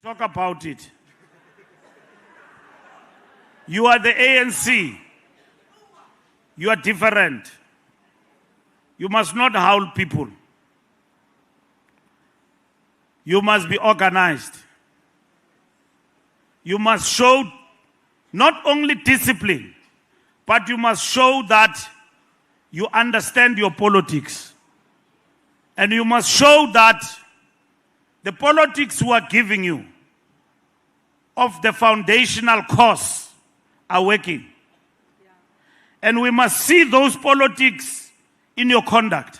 Talk about it. You are the ANC. You are different. You must not howl people. You must be organized. You must show not only discipline, but you must show that you understand your politics. And you must show that the politics who are giving you of the foundational course are working. And we must see those politics in your conduct.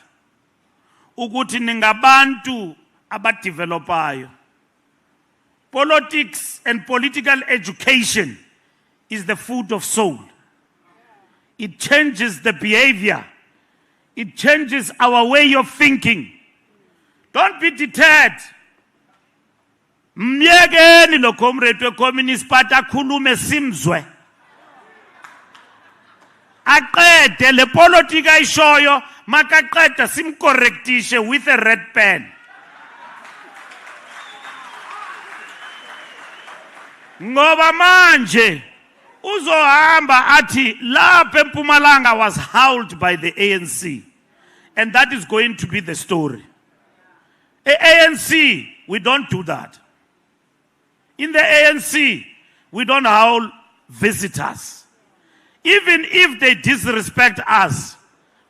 Ukuthi ningabantu abadevelopayo. Politics and political education is the food of soul. It changes the behavior. It changes our way of thinking. Don't be deterred. Myekeni lo comrade we-Communist Party akhulume simzwe. Aqede le politika ayishoyo makaqeda simcorrectishe with a red pen. Ngoba manje uzohamba athi lapha eMpumalanga was howled by the ANC, and that is going to be the story. ANC, we don't do that. In the ANC, we don't howl visitors. Even if they disrespect us,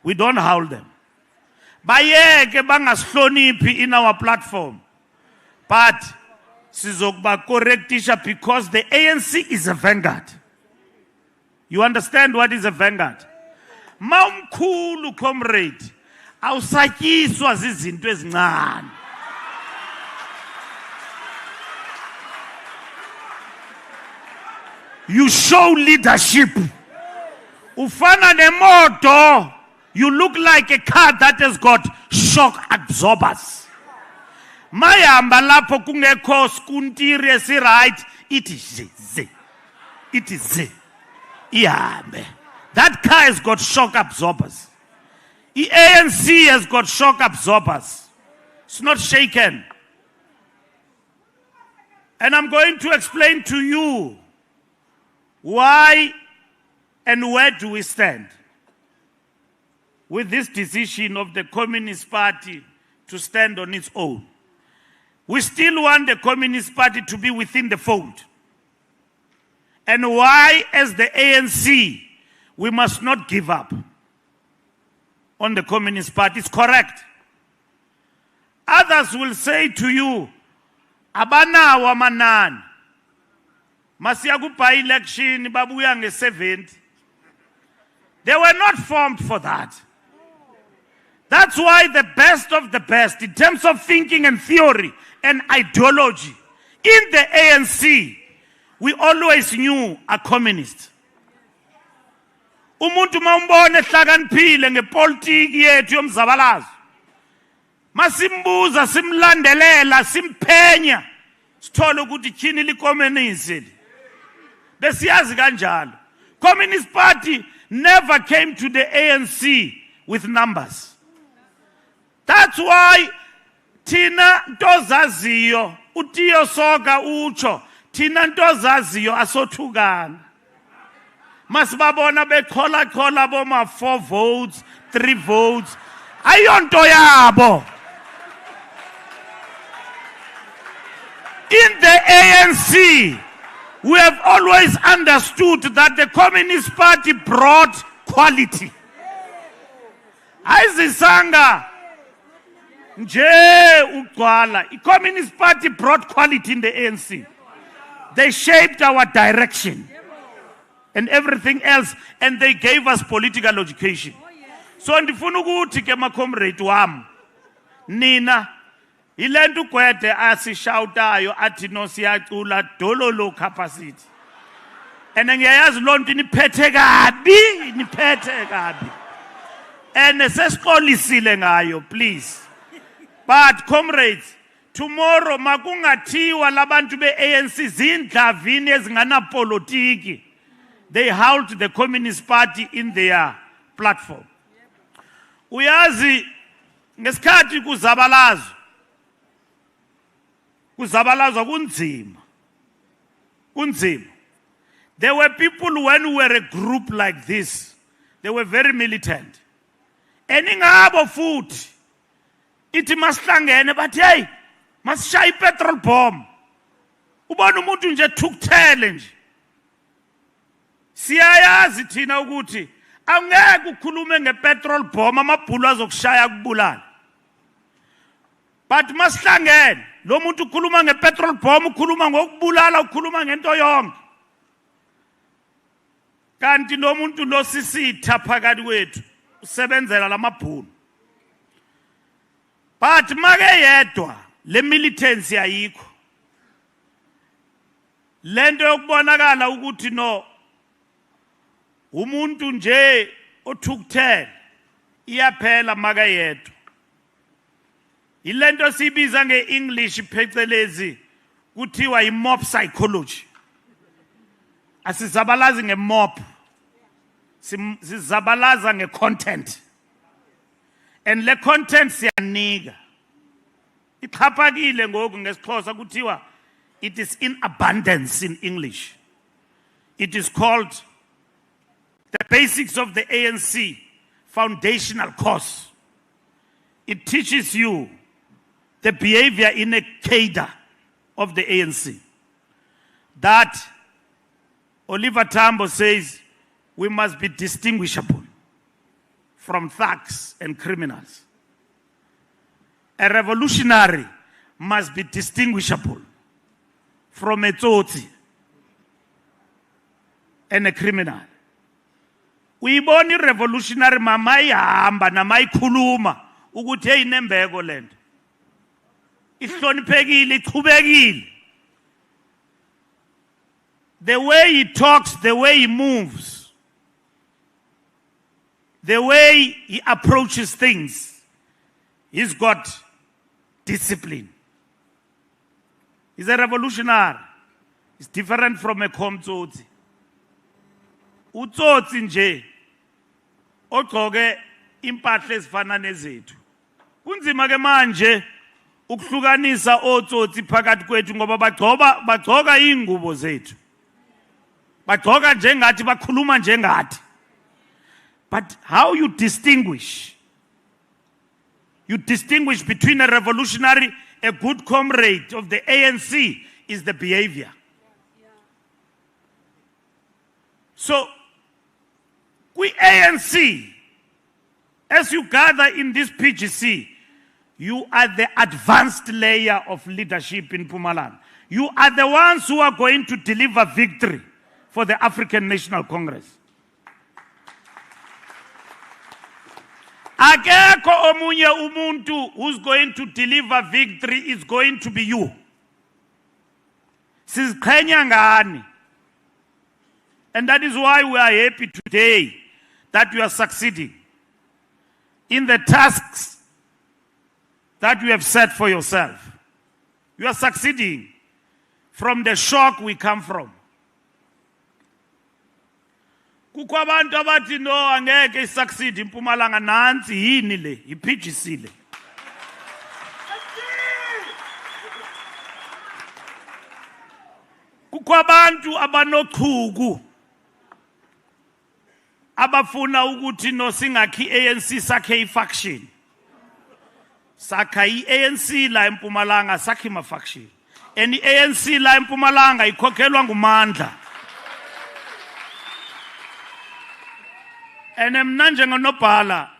we don't howl them. Bayeke bangasloniphi in our platform. But sizokuba correctisha because the ANC is a vanguard. You understand what is a vanguard? Mawumkhulu comrade, awusatyiswa zizinto ezincane. You show leadership. Ufana nemoto, you look like a car that has got shock absorbers. Mayamba lapho kungekho skuntiri right, it is ze. It is ze. Ihambe. That car has got shock absorbers. The ANC has got shock absorbers. It's not shaken. And I'm going to explain to you why and where do we stand with this decision of the Communist Party to stand on its own. We still want the Communist Party to be within the fold. And why, as the ANC, we must not give up on the Communist Party. It's correct. Others will say to you, abanawo amanani. Masiya by-election babuya nge-70. They were not formed for that. That's why the best of the best in terms of thinking and theory and ideology in the ANC, we always knew a communist. Umuntu mawumbone ehlakaniphile ngepolitiki yethu yomzabalazo. Masimbuza simlandelela simphenya sithole ukuthi tyhini likommunist. Besiyazi kanjalo. Communist Party never came to the ANC with numbers. That's why Tina ntozaziyo utiyo soka ucho Tina ntozaziyo asothukana. Masibabona bekhola boma 4 votes, 3 votes. Ayonto yabo. In the ANC, we have always understood that the Communist Party brought quality. Ayizisanga nje ugcwala. The Communist Party brought quality in the ANC. They shaped our direction and everything else, and they gave us political education. So ndifuna ukuthi ke macomrade wami nina ilentu gwede asishawutayo athi no siyacula dololo capacity. And ngiyayazi lonto niphethe kabi. And sesixolisile ngayo, please. But comrades, tomorrow makungathiwa labantu be-ANC zindlavini ezingana politiki. They howled the Communist Party in their platform. Uyazi ngesikhathi kuzabalazo kuzabalazwa kunzima. Kunzima. There were people when we were a group like this, they were very militant. Eningabo futhi ithi masihlangene bathi hey masishaya petrol bomb. Ubona umuntu nje thukuthele nje. Siyayazi thina ukuthi angeke ukhulume ngepetrol bomb amabhulu azokushaya kubulala. But masihlangene lo muntu ukhuluma ngepetrol bomb ukhuluma ngokubulala ukhuluma ngento yonke. Kanti lo muntu lo sisitha phakathi kwethu usebenzela lamabhulu. But make yedwa le militancy ayikho. Lento yokubonakala ukuthi no umuntu nje othukuthele iyaphela make yedwa. Ilento sibiza ngeEnglish phecelezi kuthiwa i-mob psychology. Asizabalazi nge-mob. Sizabalaza nge-content. And le content siyanika. Iqhaphakile ngoku ngesixhosa kuthiwa it is in abundance in English. It is called the basics of the ANC foundational course. It teaches you the behavior in a cadre of the ANC. That Oliver Tambo says we must be distinguishable from thugs and criminals. A revolutionary must be distinguishable from a tsotsi and a criminal. Uyibona revolutionary mama ihamba namayikhuluma ukuthi hey nembeko lento. Ihloniphekile ichubekile. The way he talks, the way he moves, the way he approaches things, he's got discipline. He's a revolutionary. It's different from a komtsotsi. Utsotsi nje ogcoke impahla ezifana nezethu. Kunzima ke manje ukuhlukanisa otsotsi phakathi kwethu ngoba bagcoka ingubo zethu. Bagcoka njengathi bakhuluma njengathi. But how you distinguish? You distinguish between a revolutionary, a good comrade of the ANC is the behavior. So, we ANC, as you gather in this PGC, you are the advanced layer of leadership in Mpumalanga. You are the ones who are going to deliver victory for the African National Congress. Akekho omunye umuntu who's going to deliver victory is going to be you. Siziqhenya ngani. And that is why we are happy today that you are succeeding in the tasks that you have set for yourself. You are succeeding from the shock we come from. Kukho abantu abathi no angeke isucceed iMpumalanga nansi yini le iPGC le. Kukho abantu abanochuku abafuna ukuthi no singakhi ANC sakhe ifaction. Sakha iANC la eMpumalanga sakhe ifaction. And iANC la eMpumalanga ikhokhelwa ngumandla. And mna njengonobhala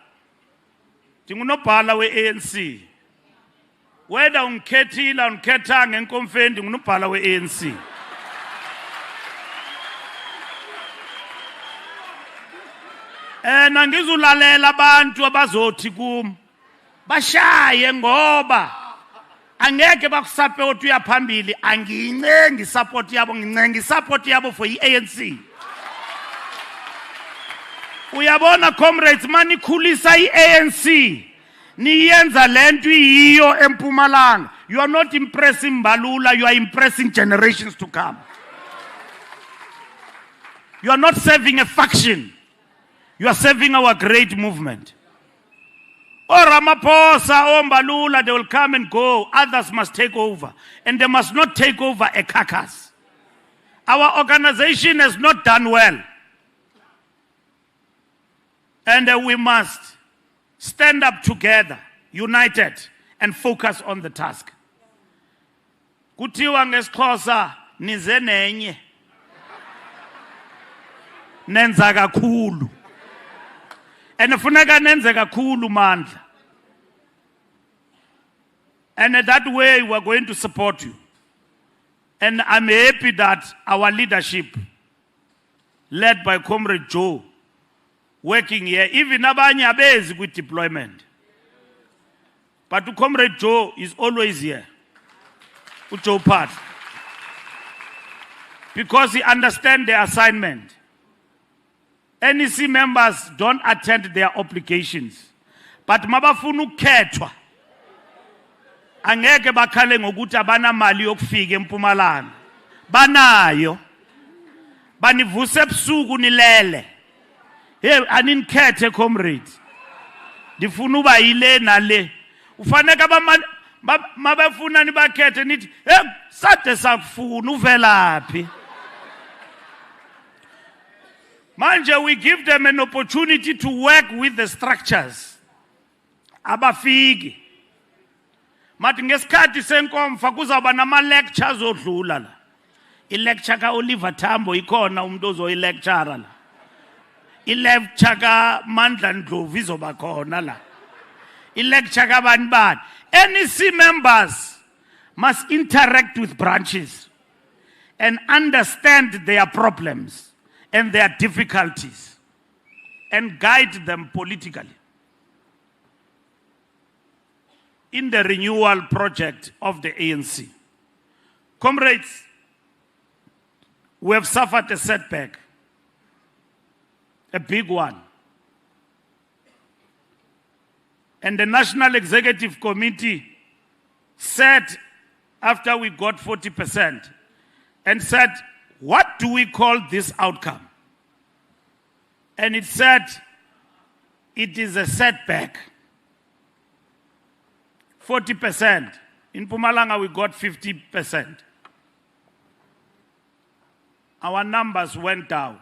ndingunobhala we-ANC. Whether ungikhethile ungikhethanga enkomfeni ndingunobhala we-ANC. Angizulalela abantu abazothi kum bashaye ngoba angeke bakusupport uyaphambili angiyincengi support yabo ngincenga support yabo for iANC. Uyabona comrades manikhulisa iANC niyenza lento yiyo eMpumalanga. You are not impressing Mbalula, you are impressing generations to come. You are not serving a faction. You are serving our great movement. Or Ramaphosa or Mbalula, they will come and go. Others must take over. And they must not take over a carcass. Our organization has not done well. And we must stand up together, united, and focus on the task. Kuthiwa ngesiXhosa nize nenye. Nenza kakhulu. And funeka nenze kakhulu mandla. And that way we're going to support you. And I'm happy that our leadership, led by Comrade Joe, working here, even abanye abezi with deployment. But Comrade Joe is always here. Joe Part. Because he understands the assignment. NEC members don't attend their obligations. But mabafuna ukukhethwa. Angeke bakhale ngokuthi abana mali yokufika eMpumalanga. Banayo. Banivuse ebusuku nilele. Hey, anikhethe comrades. Ndifuna uba yile nale. Ufanele mabafuna nibakhethe nithi, "Hey, sade sakufuna uvelaphi?" Manje, we give them an opportunity to work with the structures. Abafiki. Mathi ngesikhathi senkomfa kuzaba nama lectures odlula la. I-lecture ka Oliver Tambo ikhona umuntu ozoyi-lecture la. I-lecture ka Mandla Ndlovu izoba khona la. I-lecture ka bani bani. NEC members must interact with branches and understand their problems and their difficulties and guide them politically in the renewal project of the ANC. Comrades, we have suffered a setback, a big one. And the National Executive Committee said, after we got 40%, and said, what do we call this outcome? And it said, it is a setback. 40%. In Mpumalanga, we got 50%. Our numbers went down.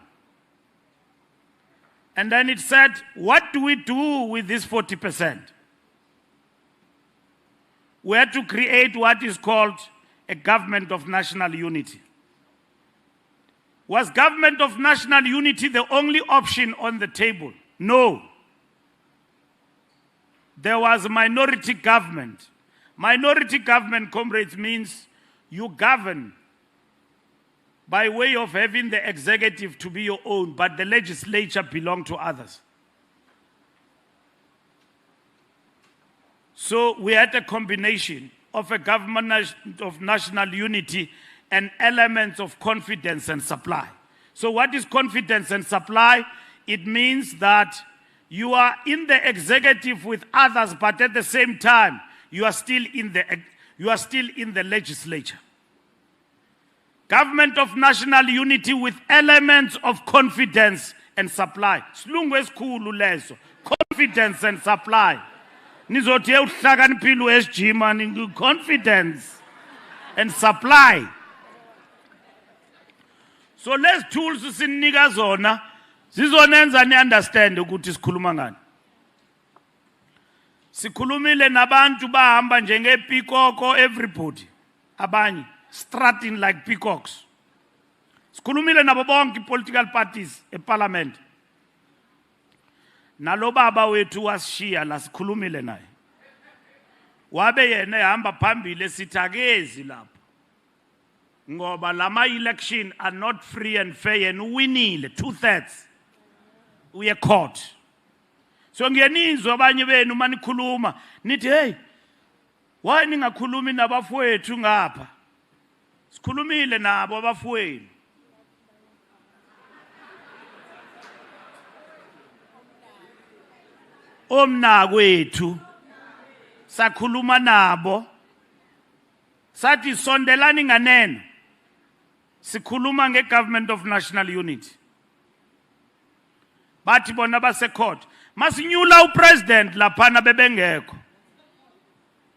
And then it said, what do we do with this 40%? We had to create what is called a government of national unity. Was government of national unity the only option on the table? No. There was a minority government. Minority government, comrades, means you govern by way of having the executive to be your own, but the legislature belong to others. So we had a combination of a government of national unity and elements of confidence and supply. So what is confidence and supply? It means that you are in the executive with others, but at the same time, you are still in the legislature. Government of national unity with elements of confidence and supply. Silungu esikhulu leso. Confidence and supply. Nizothi uhlakaniphile SG man, confidence and supply. So let's tools sinika zona zizonenza ni understand ukuthi sikhuluma ngani. Sikhulumile nabantu bahamba njengepikoko everybody. Abanye strutting like peacocks. Sikhulumile nabo bonke political parties eparliament. Nalo baba wethu wasishiya la sikhulumile naye. Wabe yena ehamba phambili sithakezi lapho. Ngoba lama election are not free and fair and winile 2/3. We are caught. So ngiyanizwa abanye benu manikhuluma nithi hey why ningakhulumi nabafowethu ngapha? Sikhulumile nabo abafowethu. Omnakwethu sakhuluma nabo sathi sondelani nganeno sikhuluma ngegovernment of national unity bathi bona basecourt masinyula upresident laphana bebengekho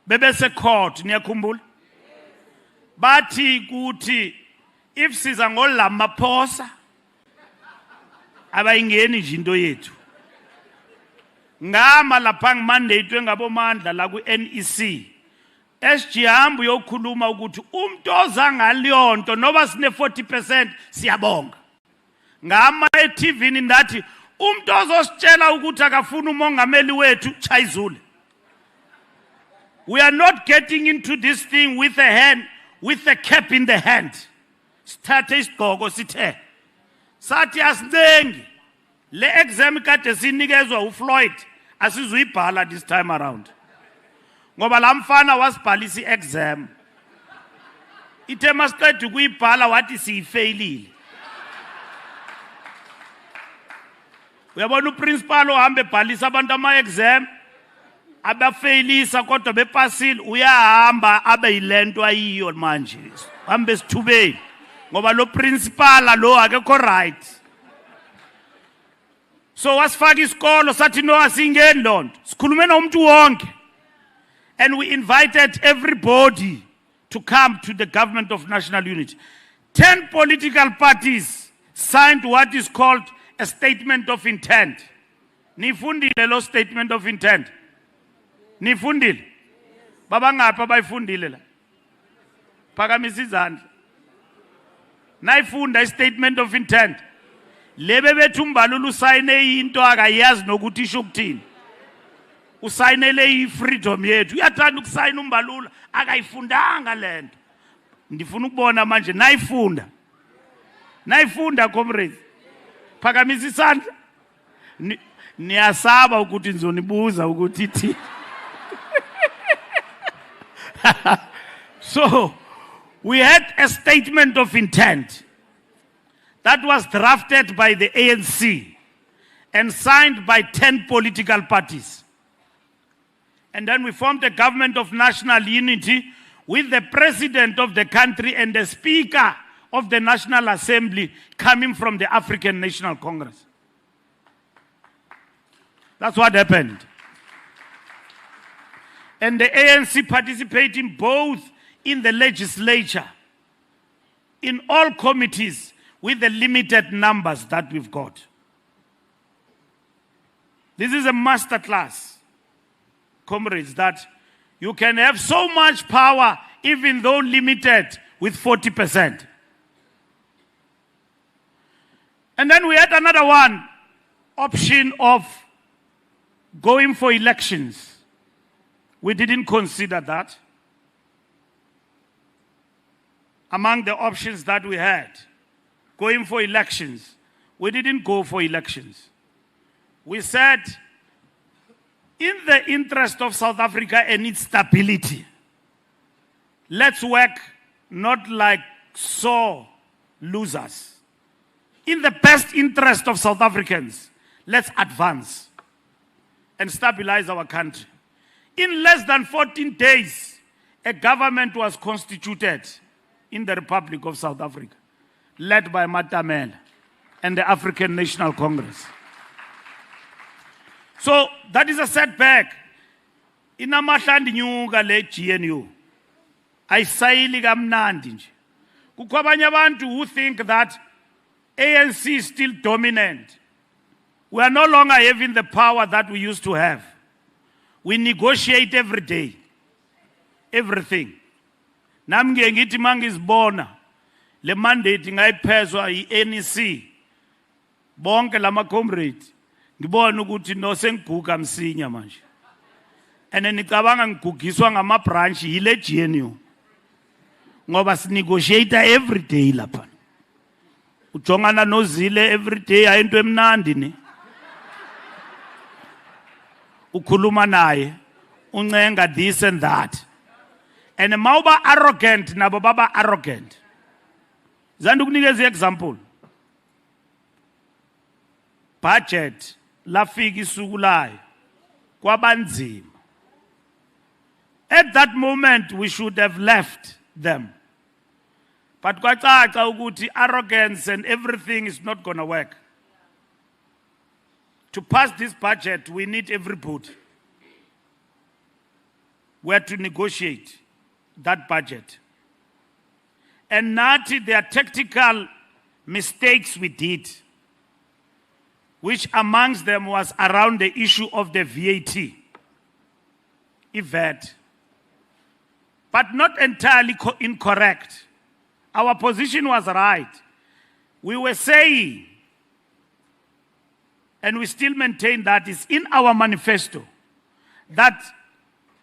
bebesecourt niyakhumbula bathi kuthi if siza ngolamaphosa abayingeni nje into yethu ngama lapha ngimandate ngabomandla la ku NEC SG hambu yokukhuluma ukuthi umuntu ozangaliyonto noba sine 40% siyabonga ngama eTV ni ndathi umuntu ozositshela ukuthi akafuna umongameli wethu chayizule. We are not getting into this thing with a hand, with a cap in the hand. Sithathe isigqoko sithe sathi asincengi le exam kade sinikezwa uFloyd asizuyibhala this time around ngoba lamfana wasibhalisa iexam ithe masiqeda ukuyibhala wathi siyifailile. Uyabona uprincipal ohambe ebhalisa abantu ama-exam abafailisa kodwa bepasile uyahamba abe yilento ayiyo manje hambe sithubeni ngoba lo principal lo akekho right. So wasifaka isikolo sathi no asingeni lonto sikhulume nomuntu wonke and we invited everybody to come to the government of national unity. 10 political parties signed what is called a statement of intent. Nifundile lo statement of intent? Nifundile? Baba ngapha bayifundile la? Phakamisa izandla. Nayifunda statement of intent. Lebe bethu Mbalula usayine into akayazi nokuthi isho ukuthini. Usayinele ifreedom yethu. Uyathanda ukusayina uMbalula akayifundanga lento. Ndifuna ukubona manje nayifunda. Nayifunda comrades. Phakamisa isandla. Niyasaba ukuthi nizonibuza ukuthi ithi. So we had a statement of intent that was drafted by the ANC and signed by 10 political parties. And then we formed a government of national unity with the president of the country and the speaker of the National Assembly coming from the African National Congress. That's what happened. And the ANC participating both in the legislature, in all committees, with the limited numbers that we've got. This is a masterclass, comrades, that you can have so much power even though limited with 40%. And then we had another one, option of going for elections. We didn't consider that. Among the options that we had, going for elections, we didn't go for elections. We said, in the interest of South Africa and its stability, let's work not like sore losers. In the best interest of South Africans, let's advance and stabilize our country. In less than 14 days, a government was constituted in the Republic of South Africa, led by Matamela and the African National Congress. So that is a setback. Inamahlandi nyuka le GNU. Ayisayili kamnandi nje. Kukho abanye abantu who think that ANC is still dominant. We are no longer having the power that we used to have. We negotiate every day. Everything. Nami ngiye ngithi mangizibona le mandate ngayiphezwa yi-NEC bonke lama comrades ngibona ukuthi no sengiguga msinya manje and nicabanga ngigugiswa ngama branch yile GNU ngoba sinegotiate every day lapha ujongana noZile every day ayinto emnandi ne ukhuluma naye uncenga this and that. And mawuba arrogant nabo baba arrogant. Zandu kunikeza example. Budget lafika isuku layo kwabanzima. At that moment we should have left them. But kwacaca ukuthi arrogance and everything is not going to work. to pass this budget, we need every vote. We had to negotiate that budget. And not there are tactical mistakes we did, which amongst them was around the issue of the VAT. But not entirely incorrect. Our position was right. We were saying, and we still maintain that is in our manifesto, that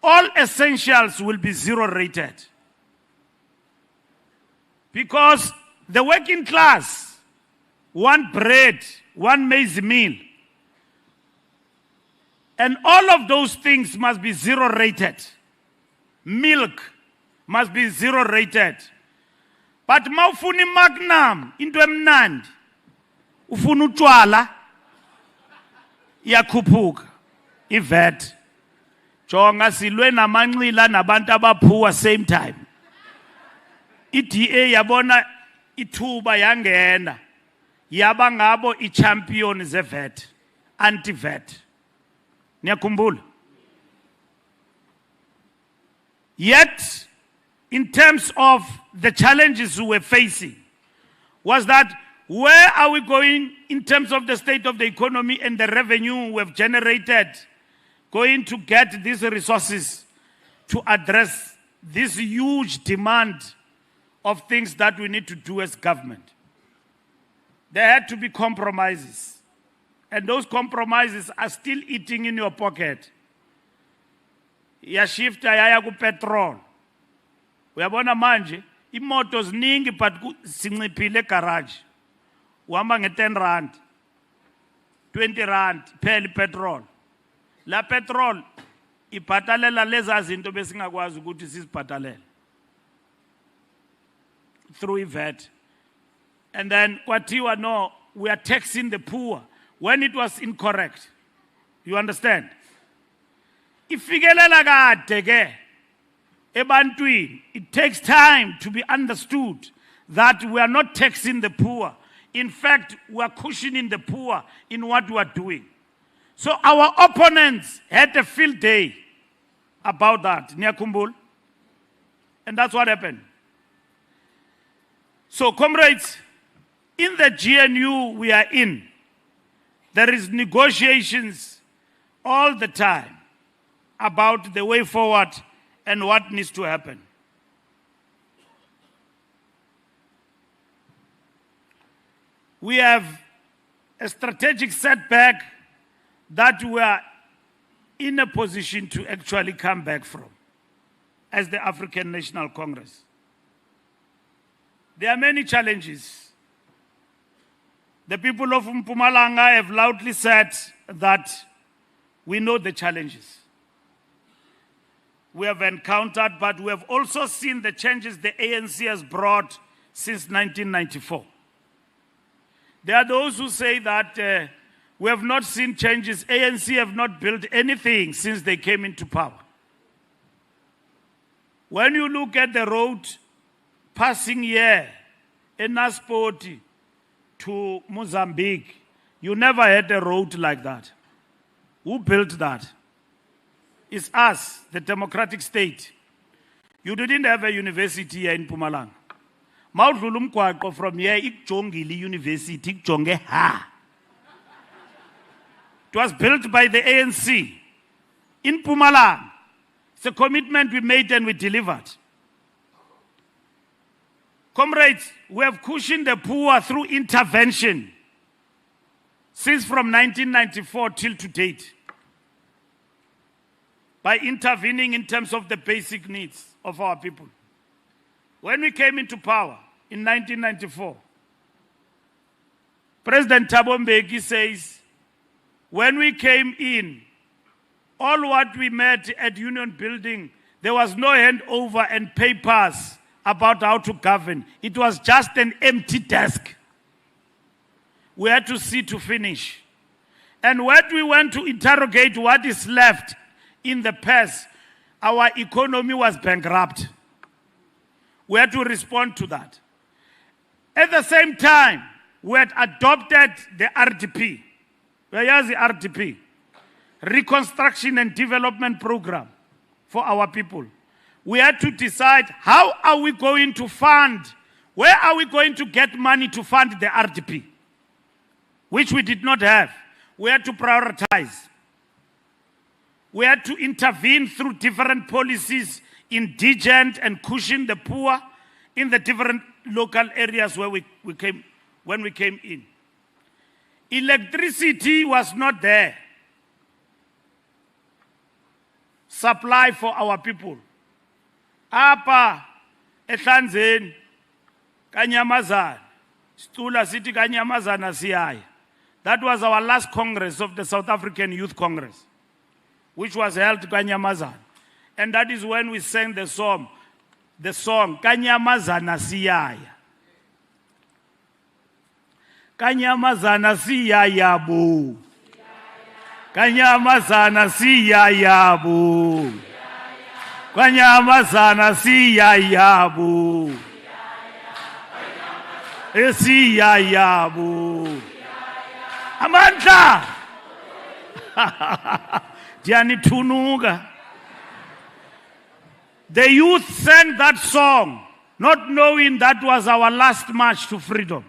all essentials will be zero rated. Because the working class want bread, one maize meal, and all of those things must be zero rated. Milk must be zero rated. But mawufuna imagnum into emnandi, ufuna utshwala, iyakhuphuka iVAT. Jonga silwe namanxila nabantu abaphuwa same time. iDA yabona ithuba yangena yaba ngabo iChampion zeVAT, anti-VAT. Niyakhumbula? Yet, in terms of the challenges we were facing, was that where are we going in terms of the state of the economy and the revenue we have generated, going to get these resources to address this huge demand of things that we need to do as government. There had to be compromises. And those compromises are still eating in your pocket. Ya shifta yaya ku petrol. Uyabona manje imoto ziningi but sinciphile garage. Uhamba nge10 rand, 20 rand phela petrol. La petrol ibhatalela leza zinto besingakwazi ukuthi sizibhatalele through VAT. And then kwathiwa no, we are taxing the poor when it was incorrect. You understand? Ifikelela kade ke ebantwini, it takes time to be understood that we are not taxing the poor. In fact, we are cushioning the poor in what we are doing. So our opponents had a field day about that, Nyakumbul. And that's what happened. So comrades, in the GNU we are in, there is negotiations all the time about the way forward and what needs to happen. We have a strategic setback that we are in a position to actually come back from as the African National Congress. There are many challenges. The people of Mpumalanga have loudly said that we know the challenges we have encountered, but we have also seen the changes the ANC has brought since 1994. There are those who say that we have not seen changes. ANC have not built anything since they came into power. When you look at the road passing here in Naspoti to Mozambique, you never had a road like that. Who built that? It's us, the democratic state. You didn't have a university here in Mpumalanga. Mawudlula umgwaqo from here ikujongile university ikujonge ha. It was built by the ANC in Mpumalanga. It's a commitment we made and we delivered. Comrades, we have cushioned the poor through intervention since from 1994 till to date, by intervening in terms of the basic needs of our people. When we came into power in 1994, President Thabo Mbeki says, when we came in, all what we met at Union Building, there was no handover and papers about how to govern. It was just an empty desk. We had to see to finish. And when we went to interrogate what is left in the past, our economy was bankrupt. We had to respond to that. At the same time, we had adopted the RDP. Uyayazi RDP, Reconstruction and Development Program for our people. We had to decide, how are we going to fund, where are we going to get money to fund the RDP, which we did not have. We had to prioritize. We had to intervene through different policies, indigent and cushion the poor in the different local areas where when we came in. Electricity was not there. Supply for our people. Apa ehlanzeni kanyamazana stula sithi kanyamazana siyaya. That was our last Congress of the South African Youth Congress, which was held Kanyamazana. And that is when we sang the song Kanyamazana siyaya. Kanyamazana siyaya bu. Kanyamazana siyaya bu. Kanyamazana siyaya bu. Siyaya bu. Amandla. Diani tunuga. The youth sang that song, not knowing that was our last march to freedom.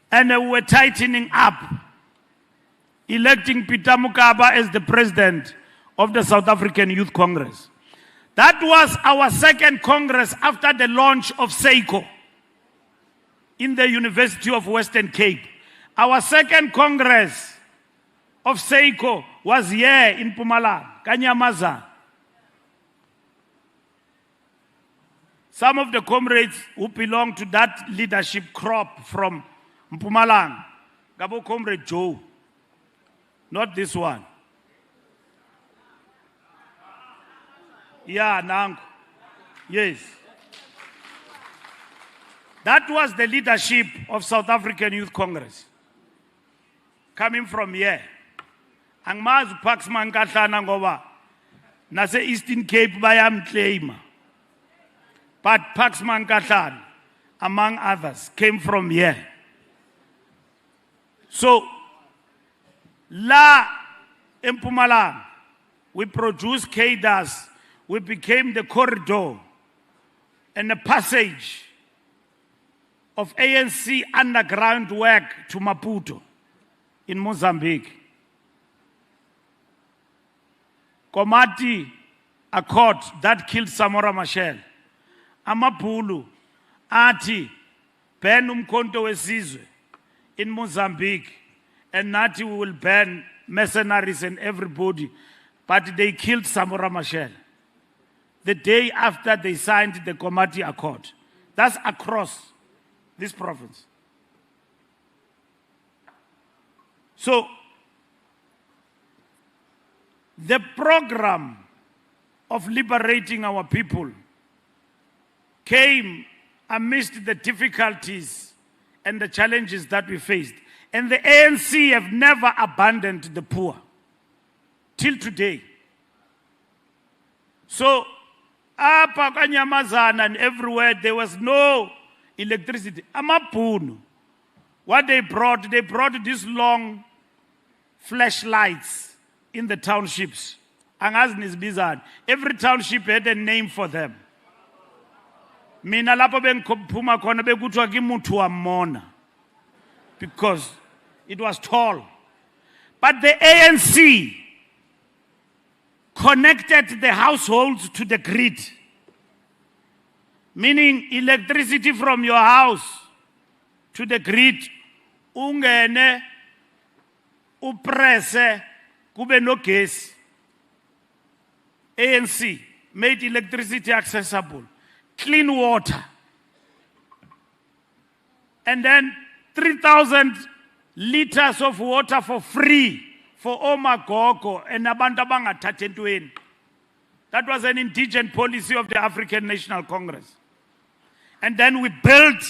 And we were tightening up, electing Peter Mokaba as the president of the South African Youth Congress. That was our second Congress after the launch of SEICO in the University of Western Cape. Our second Congress of SEICO was here in Mpumalanga, Kanyamaza. Some of the comrades who belong to that leadership crop from Mpumalanga, Gabo Comrade Joe, not this one. Yeah, Nango. Yes. That was the leadership of South African Youth Congress. Coming from here. Angmazu Paxman Katlana ngoba nase Eastern Cape bayamclaima. But Paxman Katlana, among others, came from here. So, La Mpumalanga, we produced cadres. We became the corridor and the passage of ANC underground work to Maputo in Mozambique. Komati Accord that killed Samora Machel. Amapulu, Ati, Ben Umkhonto wesizwe in Mozambique, and Nati will ban mercenaries and everybody, but they killed Samora Machel the day after they signed the Komati Accord. That's across this province. So, the program of liberating our people came amidst the difficulties and the challenges that we faced. And the ANC have never abandoned the poor till today. So, apa Kanyamazana and everywhere there was no electricity. Amapunu. What they brought these long flashlights in the townships. Every township had a name for them. Mina lapho bengiphuma khona bekuthiwa kimuntu wamona because it was tall. But the ANC connected the households to the grid, meaning electricity from your house to the grid. Ungene, upresse, kube no gas. ANC made electricity accessible, clean water, and then 3,000 liters of water for free for Omagogo and abantu abangathatha entweni. That was an indigent policy of the African National Congress. And then we built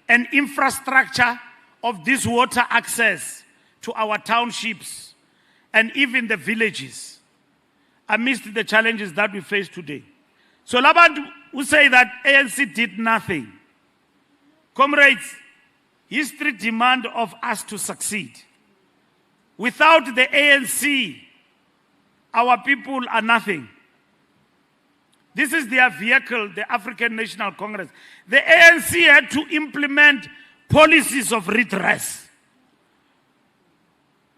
an infrastructure of this water access to our townships and even the villages amidst the challenges that we face today. So Labantu who say that ANC did nothing. Comrades, history demands of us to succeed. Without the ANC, our people are nothing. This is their vehicle, the African National Congress. The ANC had to implement policies of redress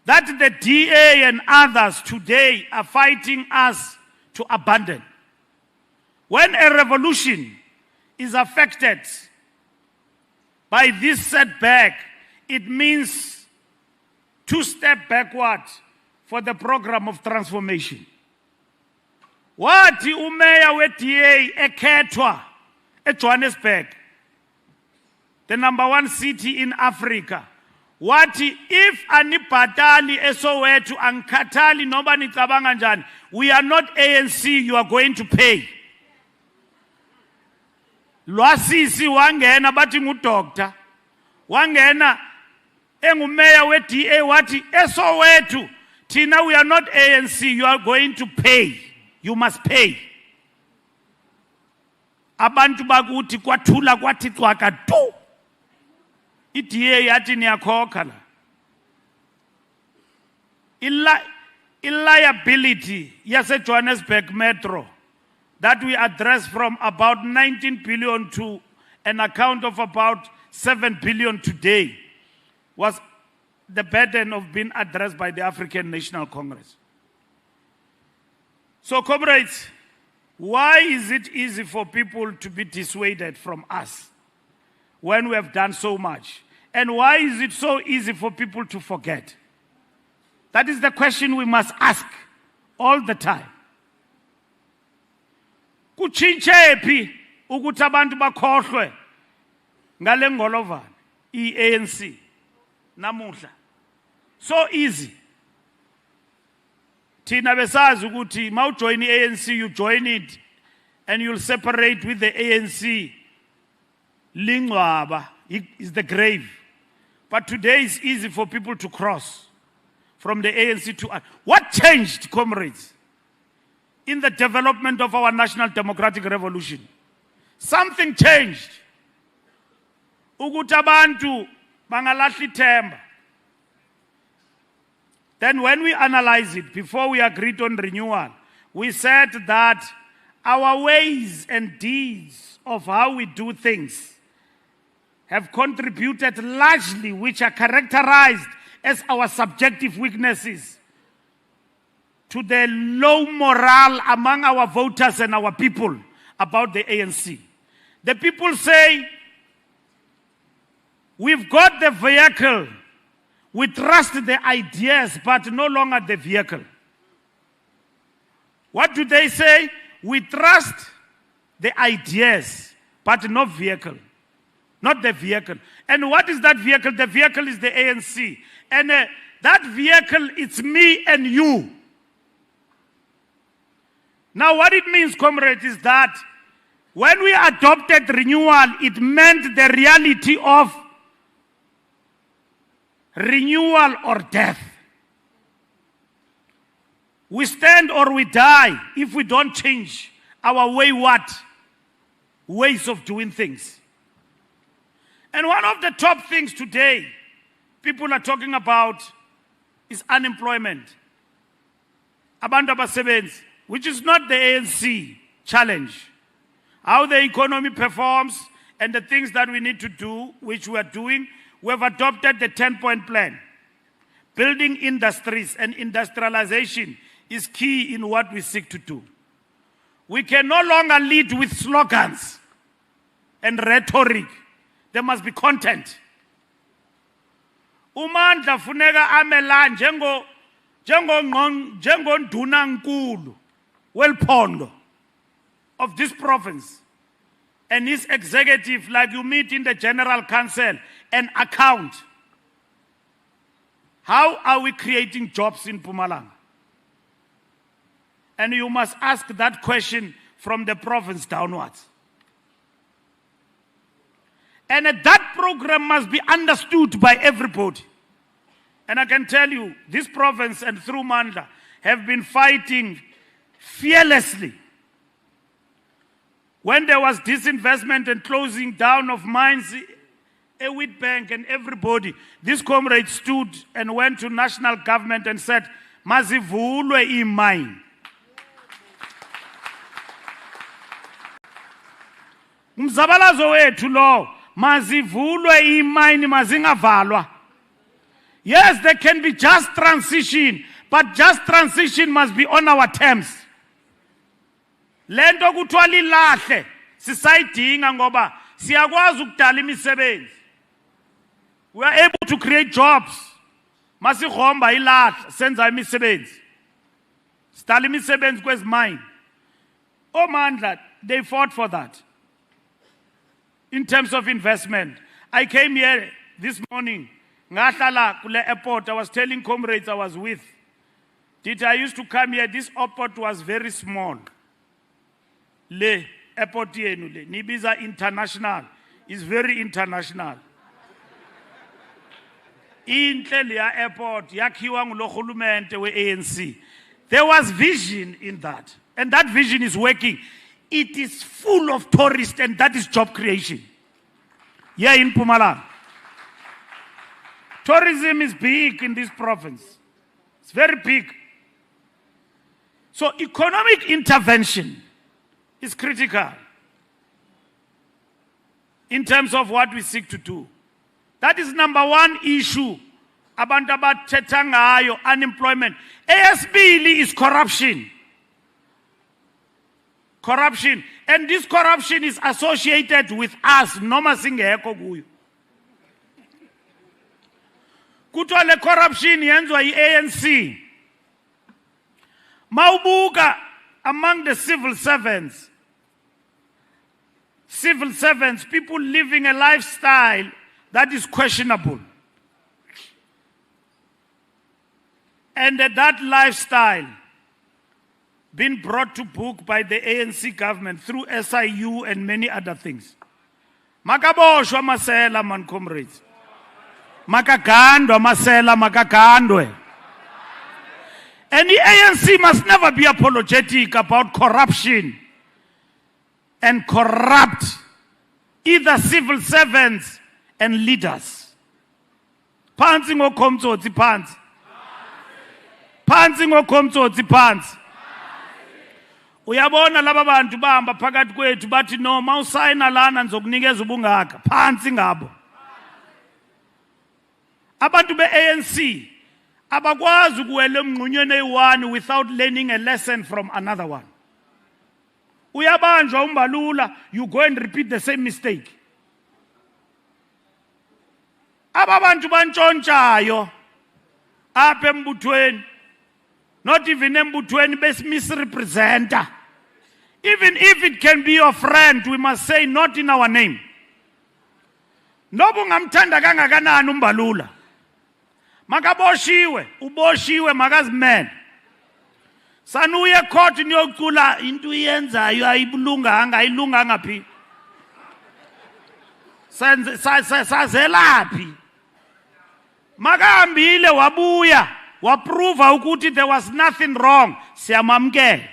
that the DA and others today are fighting us to abandon. When a revolution is affected by this setback, it means to step backward for the program of transformation. Wathi umeya we-DA ekhethwa eJohannesburg, the #1 city in Africa. Wathi if anibhatali eSoweto angikhathali noba nicabanga njani, we are not ANC, you are going to pay. Lwasisi wangena bathi ngudoctor, wangena engumeya we-DA wathi eSoweto thina we are not ANC, you are going to pay. You must pay. Abantu bakuthi kwathula kwathi cwaka tu. I-DA yathi niyakhokha la. I-liability yase-Johannesburg Metro that we address from about 19 billion to an account of about 7 billion today was the burden of being addressed by the African National Congress. So, comrades, why is it easy for people to be dissuaded from us when we have done so much? And why is it so easy for people to forget? That is the question we must ask all the time. Kuchinche phi ukuthi abantu bakhohlwe ngale ngolovana i-ANC namuhla. So easy. Thina besazi ukuthi mawujoin i-ANC, you join it and you'll separate with the ANC. Lingwaba is the grave. But today it's easy for people to cross from the ANC to us. What changed, comrades, in the development of our national democratic revolution? Something changed. Ukuthi abantu bangalahli ithemba. Then when we analyze it, before we agreed on renewal, we said that our ways and deeds of how we do things have contributed largely, which are characterized as our subjective weaknesses, to the low morale among our voters and our people about the ANC. The people say, we've got the vehicle, we trust the ideas, but no longer the vehicle. What do they say? We trust the ideas, but no vehicle. Not the vehicle. And what is that vehicle? The vehicle is the ANC. And that vehicle, it's me and you. Now what it means, comrades, is that when we adopted renewal, it meant the reality of renewal or death. We stand or we die if we don't change our ways of doing things. And one of the top things today people are talking about is unemployment. Abantu abasebenzi, which is not the ANC challenge. How the economy performs and the things that we need to do, which we are doing. We have adopted the 10-point plan. Building industries and industrialization is key in what we seek to do. We can no longer lead with slogans and rhetoric. There must be content. Umandla funeka amela njengonduna nkulu welphondo of this province and his executive, like you meet in the General Council, an account. How are we creating jobs in Mpumalanga? And you must ask that question from the province downwards. And that program must be understood by everybody. And I can tell you, this province and through Mandla have been fighting fearlessly. When there was disinvestment and closing down of mines a wheat bank and everybody. This comrade stood and went to national government and said, mazivulwe imine. Umzabalazo wethu lo, mazivulwe imine mazingavalwa. Yes, there can be just transition, but just transition must be on our terms. Lento kuthiwa lilahle sisayidinga ngoba siyakwazi ukudala imisebenzi. We are able to create jobs. Masihomba ilahle senza imisebenzi. Sidala imisebenzi kwezimine. Omandla, they fought for that. In terms of investment, I came here this morning. Ngahlala kule airport. I was telling comrades I was with. I used to come here. This airport was very small. Le airport yenu le Nibiza International is very international. Inhle le airport yakhiwa ngulohulumente we ANC. There was vision in that, and that vision is working. It is full of tourists, and that is job creation. Here in Mpumalanga, tourism is big in this province. It's very big. So economic intervention is critical in terms of what we seek to do. That is number one issue. Abantu abathetha ngayo, unemployment. ASBili is corruption. Corruption. And this corruption is associated with us. Noma singekho kuyo. Kuthiwa le corruption yenziwa yi-ANC. Mawubuka among the civil servants, people living a lifestyle that is questionable. And that lifestyle been brought to book by the ANC government through SIU and many other things. Makaboshwa masela man comrades. Makagandwa masela makagandwe. And the ANC must never be apologetic about corruption and corrupt either civil servants and leaders. Phansi ngokomtsotsi phansi. Phansi ngokomtsotsi phansi. Uyabona laba bantu bahamba phakathi kwethu bathi no mawusayina lana ngizokunikeza ubungaka. Phansi ngabo. Abantu be-ANC abakwazi ukuwela emngqunyweni eyi-one without learning a lesson from another one. Uyabanjwa Mbalula, you go and repeat the same mistake. Aba bantu bantshontshayo apha embuthweni, not even embuthweni besimisrepresenta. Even if it can be your friend, we must say not in our name. Noba ungamthanda kangakanani uMbalula, makaboshiwe, uboshiwe makazimele. Sanuye court niyocula into yenzayo ayibulunganga, ayilunganga phi. Sazelaphi. Makahambile wabuya, waprova ukuthi there was nothing wrong. Siyamamkela.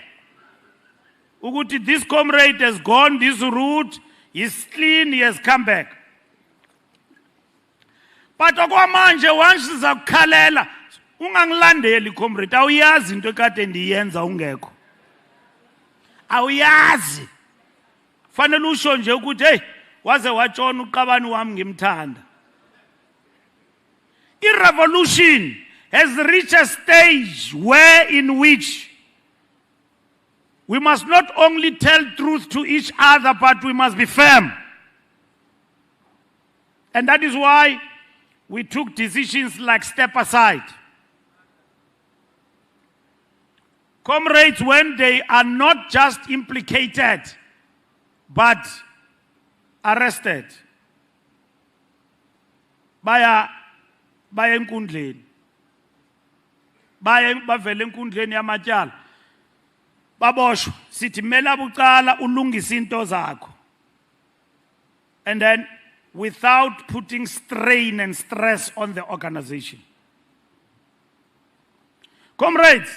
Ukuthi this comrade has gone this route, he's clean, he has come back. But okwamanje once sizakukhalela, ungangilandeli comrade, awuyazi into ekade ndiyenza ungekho. Awuyazi. Fanele usho nje ukuthi hey, waze watshona uqabani wami ngimthanda. I-revolution has reached a stage where in which we must not only tell truth to each other, but we must be firm. And that is why we took decisions like step aside. Comrades, when they are not just implicated, but arrested, baya enkundleni, bavela enkundleni yamatyala, baboshwa, sithi mela bucala ulungisa into zakho. And then without putting strain and stress on the organization. Comrades,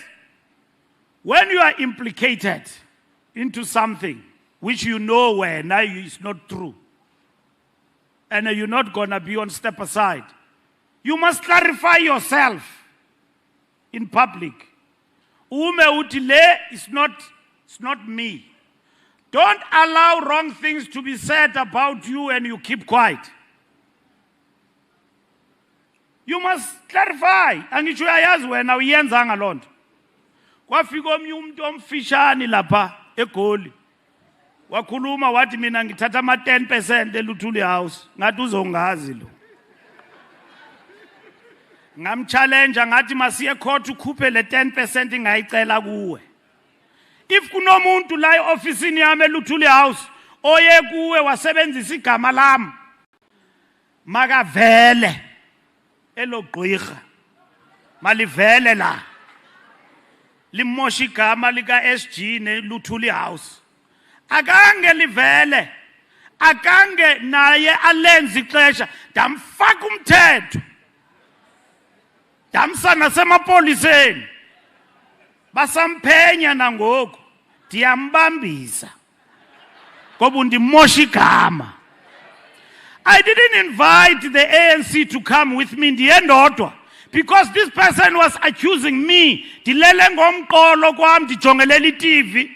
when you are implicated into something which you know where now is not true, and you're not going to be on step aside. You must clarify yourself in public. Ume utile is not me. Don't allow wrong things to be said about you and you keep quiet. You must clarify. Angisho uyayazi wena uyenzanga lonto. Kwafika omnye umuntu omfishani lapha eGoli. Wakhuluma wathi mina ngithatha ama 10% eLuthuli House. Ngathi uzongazi lo. Ngamchallenge ngathi masiye court ukhuphe le 10% ngayicela kuwe. If kunomuntu la eofficeini yami eLuthuli House oye kuwe wasebenzisa igama lami makavele elogqirha malivele la limosha igama lika SG neLuthuli House akange livele akange naye alenza ixesha damfaka umthetho damsa nasemapoliseni basamphenya nangoku ndiyambambisa ngoba undimosha igama. I didn't invite the ANC to come with me ndiyendodwa because this person was accusing me dilele ngomqolo kwami ndijongelela iTV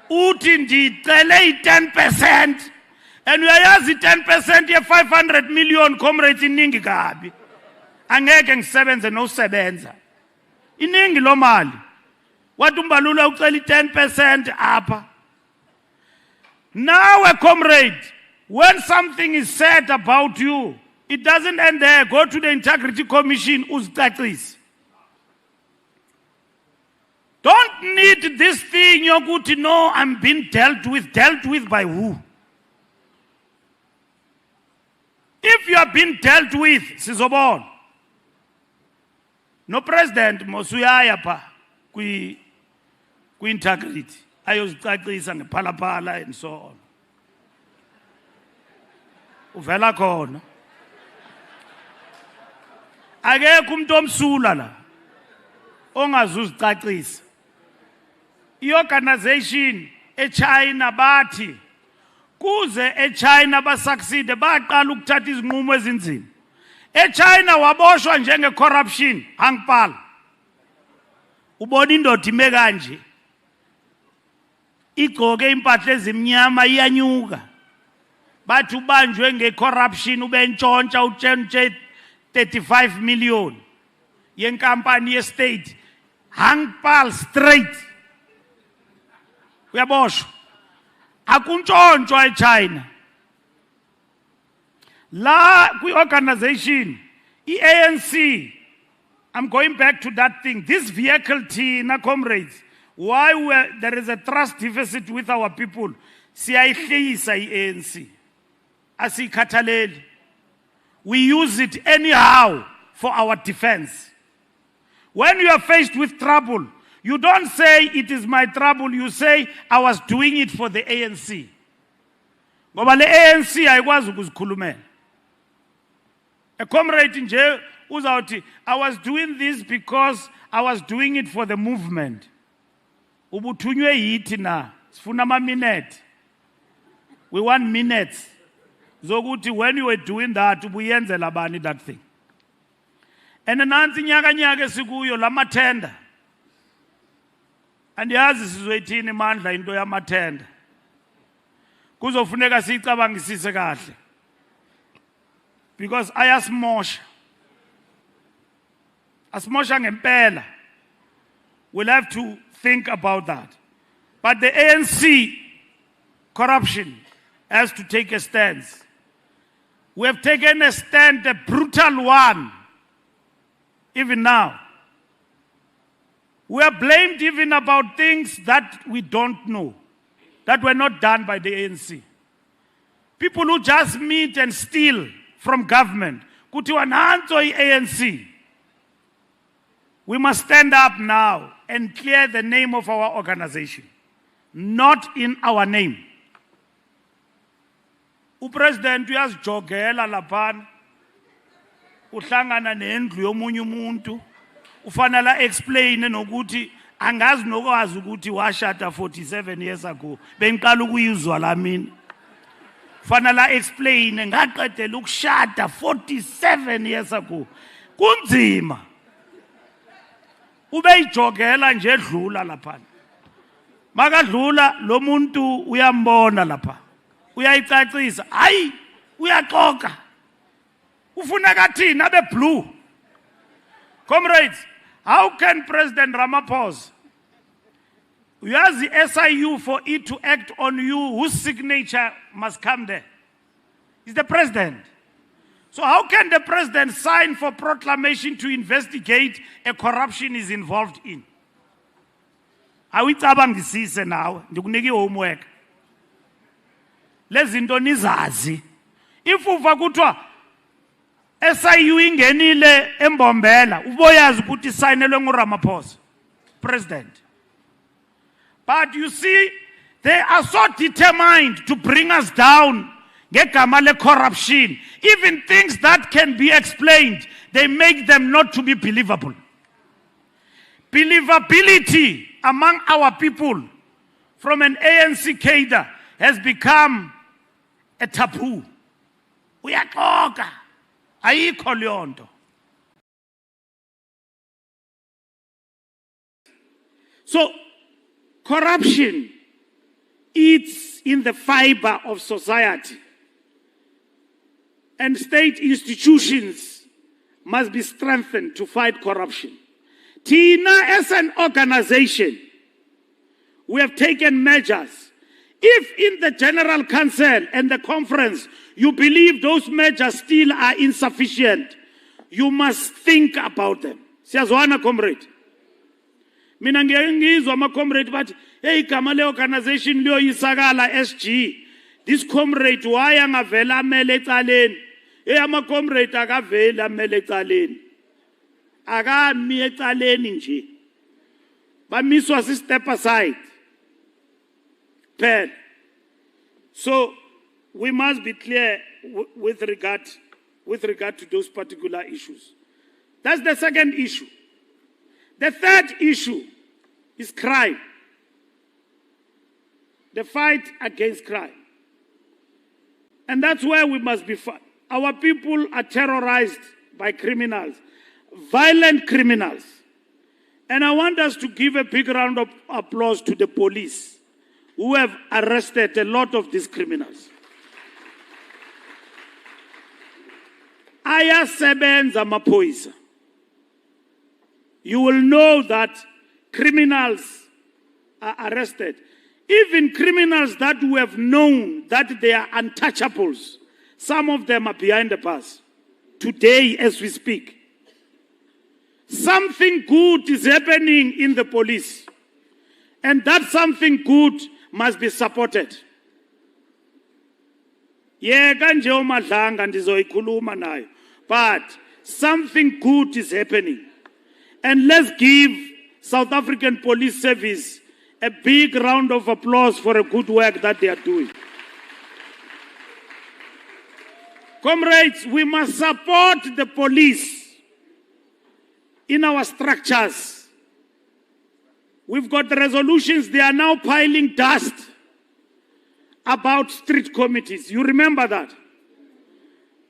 uthi ndicele i10% and uyayazi i10% ye500 million comrades iningi kabi angeke ngisebenze nosebenza iningi lo mali wathi uMbalula ucela i10% apha. Now a comrade, when something is said about you, it doesn't end there. Go to the Integrity Commission, uzicacise. Don't need this thing, you're good to know I'm being dealt with. Dealt with by who? If you are being dealt with, Sizobon, no president, Mosuyaya pa, kui integrity. Ayozicacisa ngephalaphala and so on. Uvela khona. Akekho umuntu omsula la. Ongazuzicacisa. I-organization eChina bathi kuze eChina basucceed baqala ukuthatha izinqumo ezinzima. EChina waboshwa njenge corruption hangpala. Ubona indoda ime kanje. Igqoke impahla ezimnyama iyanyuka. Bathi ubanjwe ngecorruption ubentshontsha utshentshhe 35 million yenkampani yestate hangpal straight. Uyaboshwa. Akuntshontshwa eChina. La kwi-organization i-ANC, I'm going back to that thing. This vehicle Tina comrades, why there is a trust deficit with our people. Siyayihlisa i-ANC. Asikhathaleli. We use it anyhow for our defense. When you are faced with trouble, you don't say it is my trouble, you say I was doing it for the ANC. Ngoba le ANC ayikwazi ukuzikhulumela. A comrade nje uzawuthi I was doing this because I was doing it for the movement. Ubuthunywe yithi na sifuna ama minute. We want minutes. Zokuthi when you were doing that ubuyenzela bani that thing. And nansi nyaka esikuyo lamathenda. Andiyazi sizoyithini mandla into yamathenda. Kuzofuneka siyicabangisise kahle. Because ayasimosha. Asimosha ngempela. We'll have to think about that. But the ANC corruption has to take a stance. We have taken a stand, a brutal one, even now. We are blamed even about things that we don't know, that were not done by the ANC. People who just meet and steal from government. Kutiwa nanzo ANC. We must stand up now and clear the name of our organization, not in our name. Upresident uyazijogela laphana uhlangana nendlu yomunye umuntu ufanele explain nokuthi angazi nokwazi ukuthi washata 47 years ago bengiqala ukuyizwa la mina fanala explain ngaqedela ukushada 47 years ago. Kunzima. Ubeyijogela nje edlula lapha. Makadlula lo muntu uyambona lapha. Uyayicacisa. Hayi, uyaxoka. Ufuna kathini abe blue. Comrades, how can President Ramaphosa use the SIU for it to act on you whose signature must come there? He's the president. So how can the president sign for proclamation to investigate a corruption he's involved in? Awucabangisise nawe ndikunike homework. Lezinto nizazi. If uva kuthiwa SIU ingenile embombela uboyazi ukuthi isayinelwe nguRamaphosa president. But you see, they are so determined to bring us down. Ngegama corruption, even things that can be explained, they make them not to be believable. Believability among our people from an ANC cadre has become a taboo. Uyaxoka, ayikho leyo nto. So corruption eats in the fiber of society, and state institutions must be strengthened to fight corruption. Tina, as an organization, we have taken measures. If in the General Council and the conference you believe those measures still are insufficient, you must think about them. Siyazwana, comrade. Mina ngiyangizwa ama comrade bathi hey igama le organization liyo isakala SG. This comrade why angavela amele ecaleni? Hey ama comrade akavela amele ecaleni. Akami ecaleni nje. Bamiswa si step aside. Pen. So we must be clear with regard to those particular issues. That's the second issue. The third issue is crime. The fight against crime. And that's where we must be. Our people are terrorized by criminals, violent criminals. And I want us to give a big round of applause to the police who have arrested a lot of these criminals. Ayasebenza amaphoyisa. You will know that criminals are arrested. Even criminals that we have known that they are untouchables, some of them are behind the bars. Today, as we speak, something good is happening in the police. And that something good must be supported. But something good is happening. And let's give South African Police Service a big round of applause for the good work that they are doing. Comrades, we must support the police in our structures. We've got the resolutions, they are now piling dust about street committees. You remember that?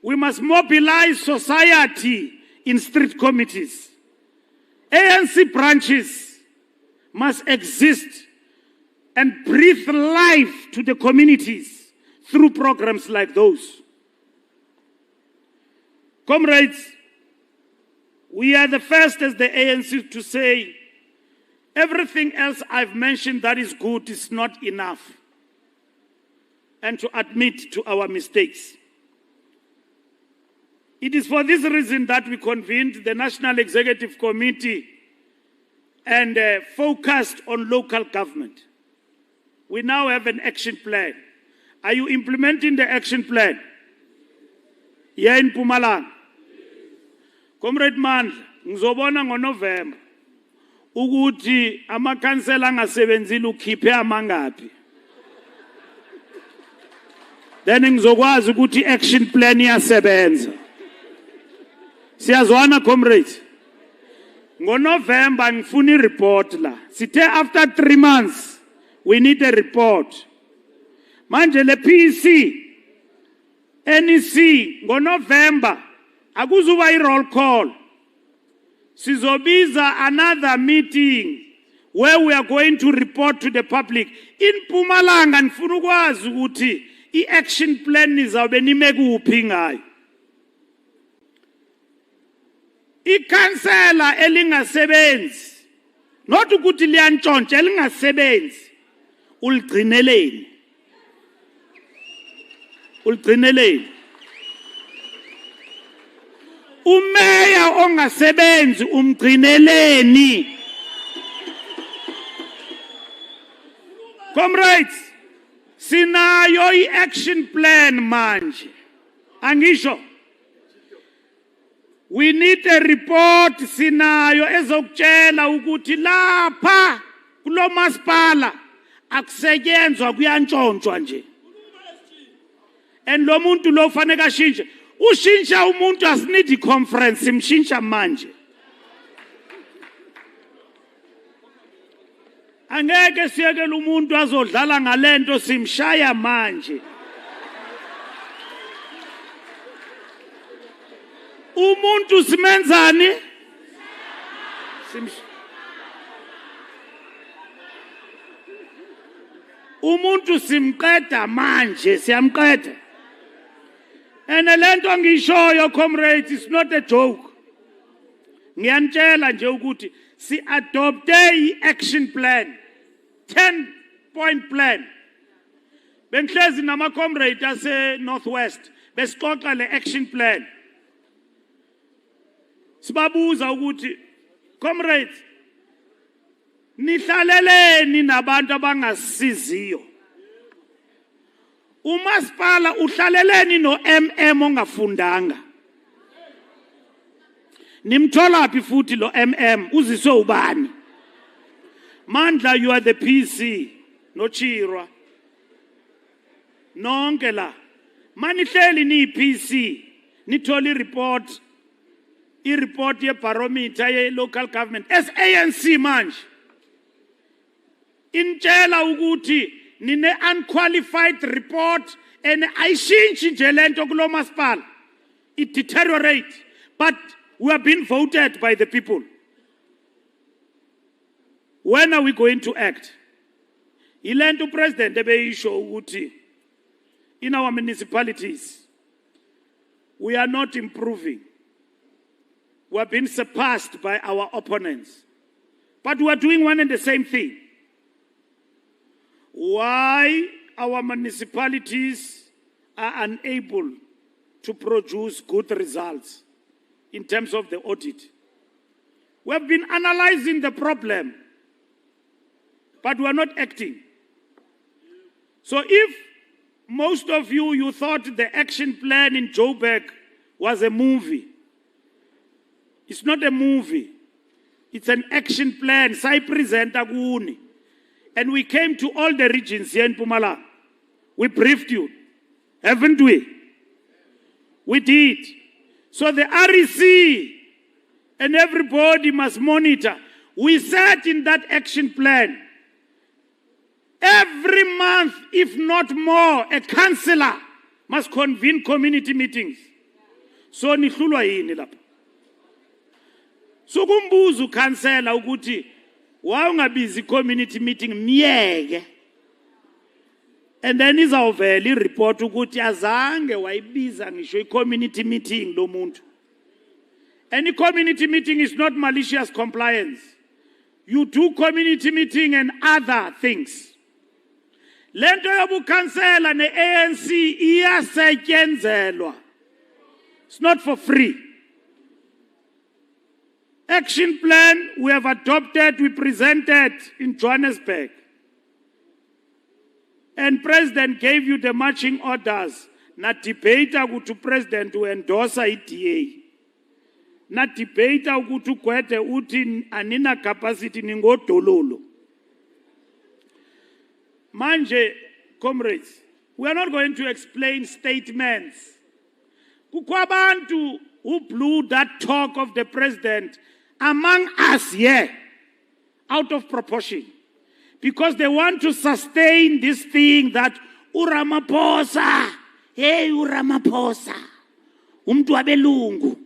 We must mobilize society in street committees. ANC branches must exist and breathe life to the communities through programs like those. Comrades, we are the first as the ANC to say everything else I've mentioned that is good is not enough, and to admit to our mistakes. It is for this reason that we convened the National Executive Committee and focused on local government. We now have an action plan. Are you implementing the action plan? Here in Mpumalanga. Comrade Mandla, ngizobona ngoNovember ukuthi amakhansela angasebenzile ukhiphe amangaphi. Then ngizokwazi ukuthi action plan iyasebenza. Siyazwana comrades. NgoNovember ngifuna i-report la. Sithe after 3 months we need a report. Manje le PC NEC ngoNovember akuzuba i-roll call. Sizobiza another meeting where we are going to report to the public. In Mpumalanga nifuna ukwazi ukuthi i-action plan nizawube nime kuphi ngayo. Ikhansela elingasebenzi not ukuthi liyantshontsha elingasebenzi uligcineleni. Uligcineleni. Umeya ongasebenzi umgcineleni. Comrades, sinayo i-action plan manje. Angisho. We need a report sinayo ezokutshela ukuthi lapha kulo masipala akusetyenzwa kuyantshontshwa nje. And lo muntu lo fanele kashintshe. Ushintsha umuntu asinidi conference simshintsha manje. Angeke siyekele umuntu azodlala ngalento simshaya manje. Umuntu simenzani? Umuntu simqeda manje, siyamqeda. And lento ngishoyo comrades, it's not a joke. Ngiyanitshela nje ukuthi si adopte i-action plan, 10-point plan. Bengihlezi nama comrades ase Northwest besixoxa le action plan. Sibabuza ukuthi comrades nihlaleleni nabantu abangasiziyo. Umasipala uhlaleleni no MM ongafundanga. Nimthola phi futhi lo MM uziswe ubani? Mandla, you are the PC no Chirwa. Nonke la. Manihleli ni PC nitholi report. I-report ye-barometer ye-local government as ANC manje intshela ukuthi nine unqualified report and ayishintshi nje lento kulo masipala. It deteriorate, but we have been voted by the people. When are we going to act? Ilento president ebeyisho ukuthi in our municipalities we are not improving. We have been surpassed by our opponents. But we are doing one and the same thing. Why our municipalities are unable to produce good results in terms of the audit. We have been analyzing the problem, but we are not acting. So if most of you thought the action plan in Joburg was a movie, it's not a movie. It's an action plan. Sai presenta kuni. And we came to all the regions here in Mpumalanga. We briefed you. Haven't we? We did. So the REC and everybody must monitor. We said in that action plan, every month, if not more, a councillor must convene community meetings. So nihlulwa yini lapha? So kumbuza ukhansela ukuthi wawungabizi community meeting miyeke. And then izawuvela i-report ukuthi azange wayibiza ngisho i-community meeting lo muntu. Any community meeting is not malicious compliance. You do community meeting and other things. Lento yobukhansela ne-ANC iyasetyenzelwa. It's not for free. Action plan we have adopted, we presented in Johannesburg. And President gave you the marching orders. Na debate ukuthi President to endorse IDA. Na debate ukuthi kwete uthi anina capacity ningodololo. Manje, comrades, we are not going to explain statements. Kukwabantu who blew that talk of the president among us here out of proportion. Because they want to sustain this thing that Uramaphosa hey uRamaphosa umuntu wabelungu.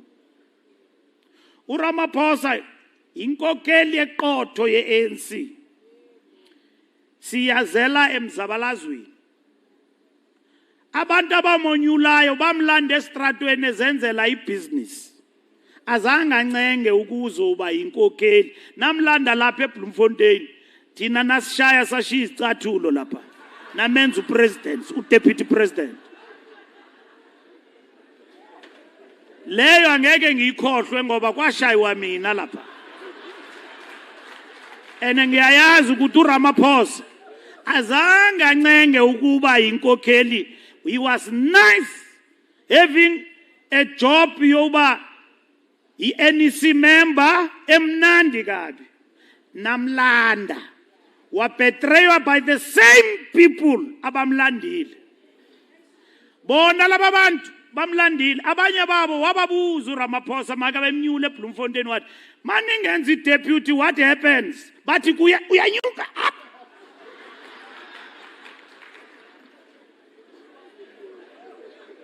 uRamaphosa inkokeli eqotho ye-ANC. Siyazela emzabalazweni. Abantu abamonyulayo bamlanda estratweni ezenzela ibhizinisi. Azange ancenge ukuzoba inkokeli. Namlanda lapha eBloemfontein. Thina nasishaya sashiya izicathulo lapha. Namenza upresident, udeputy president. Leyo angeke ngiyikhohlwe ngoba kwashaywa mina lapha. Ngiyayazi ukuthi uRamaphosa azange ancenge ukuba inkokeli. He was nice having a job yoba i-NEC member emnandi kabi. Namlanda wabetraywa by the same people abamlandile. Bona laba bantu bamlandile, abanye babo wababuza uRamaphosa maka bemnyule eBloemfontein wathi maningenza i-deputy, what happens? Bathi uyanyuka up.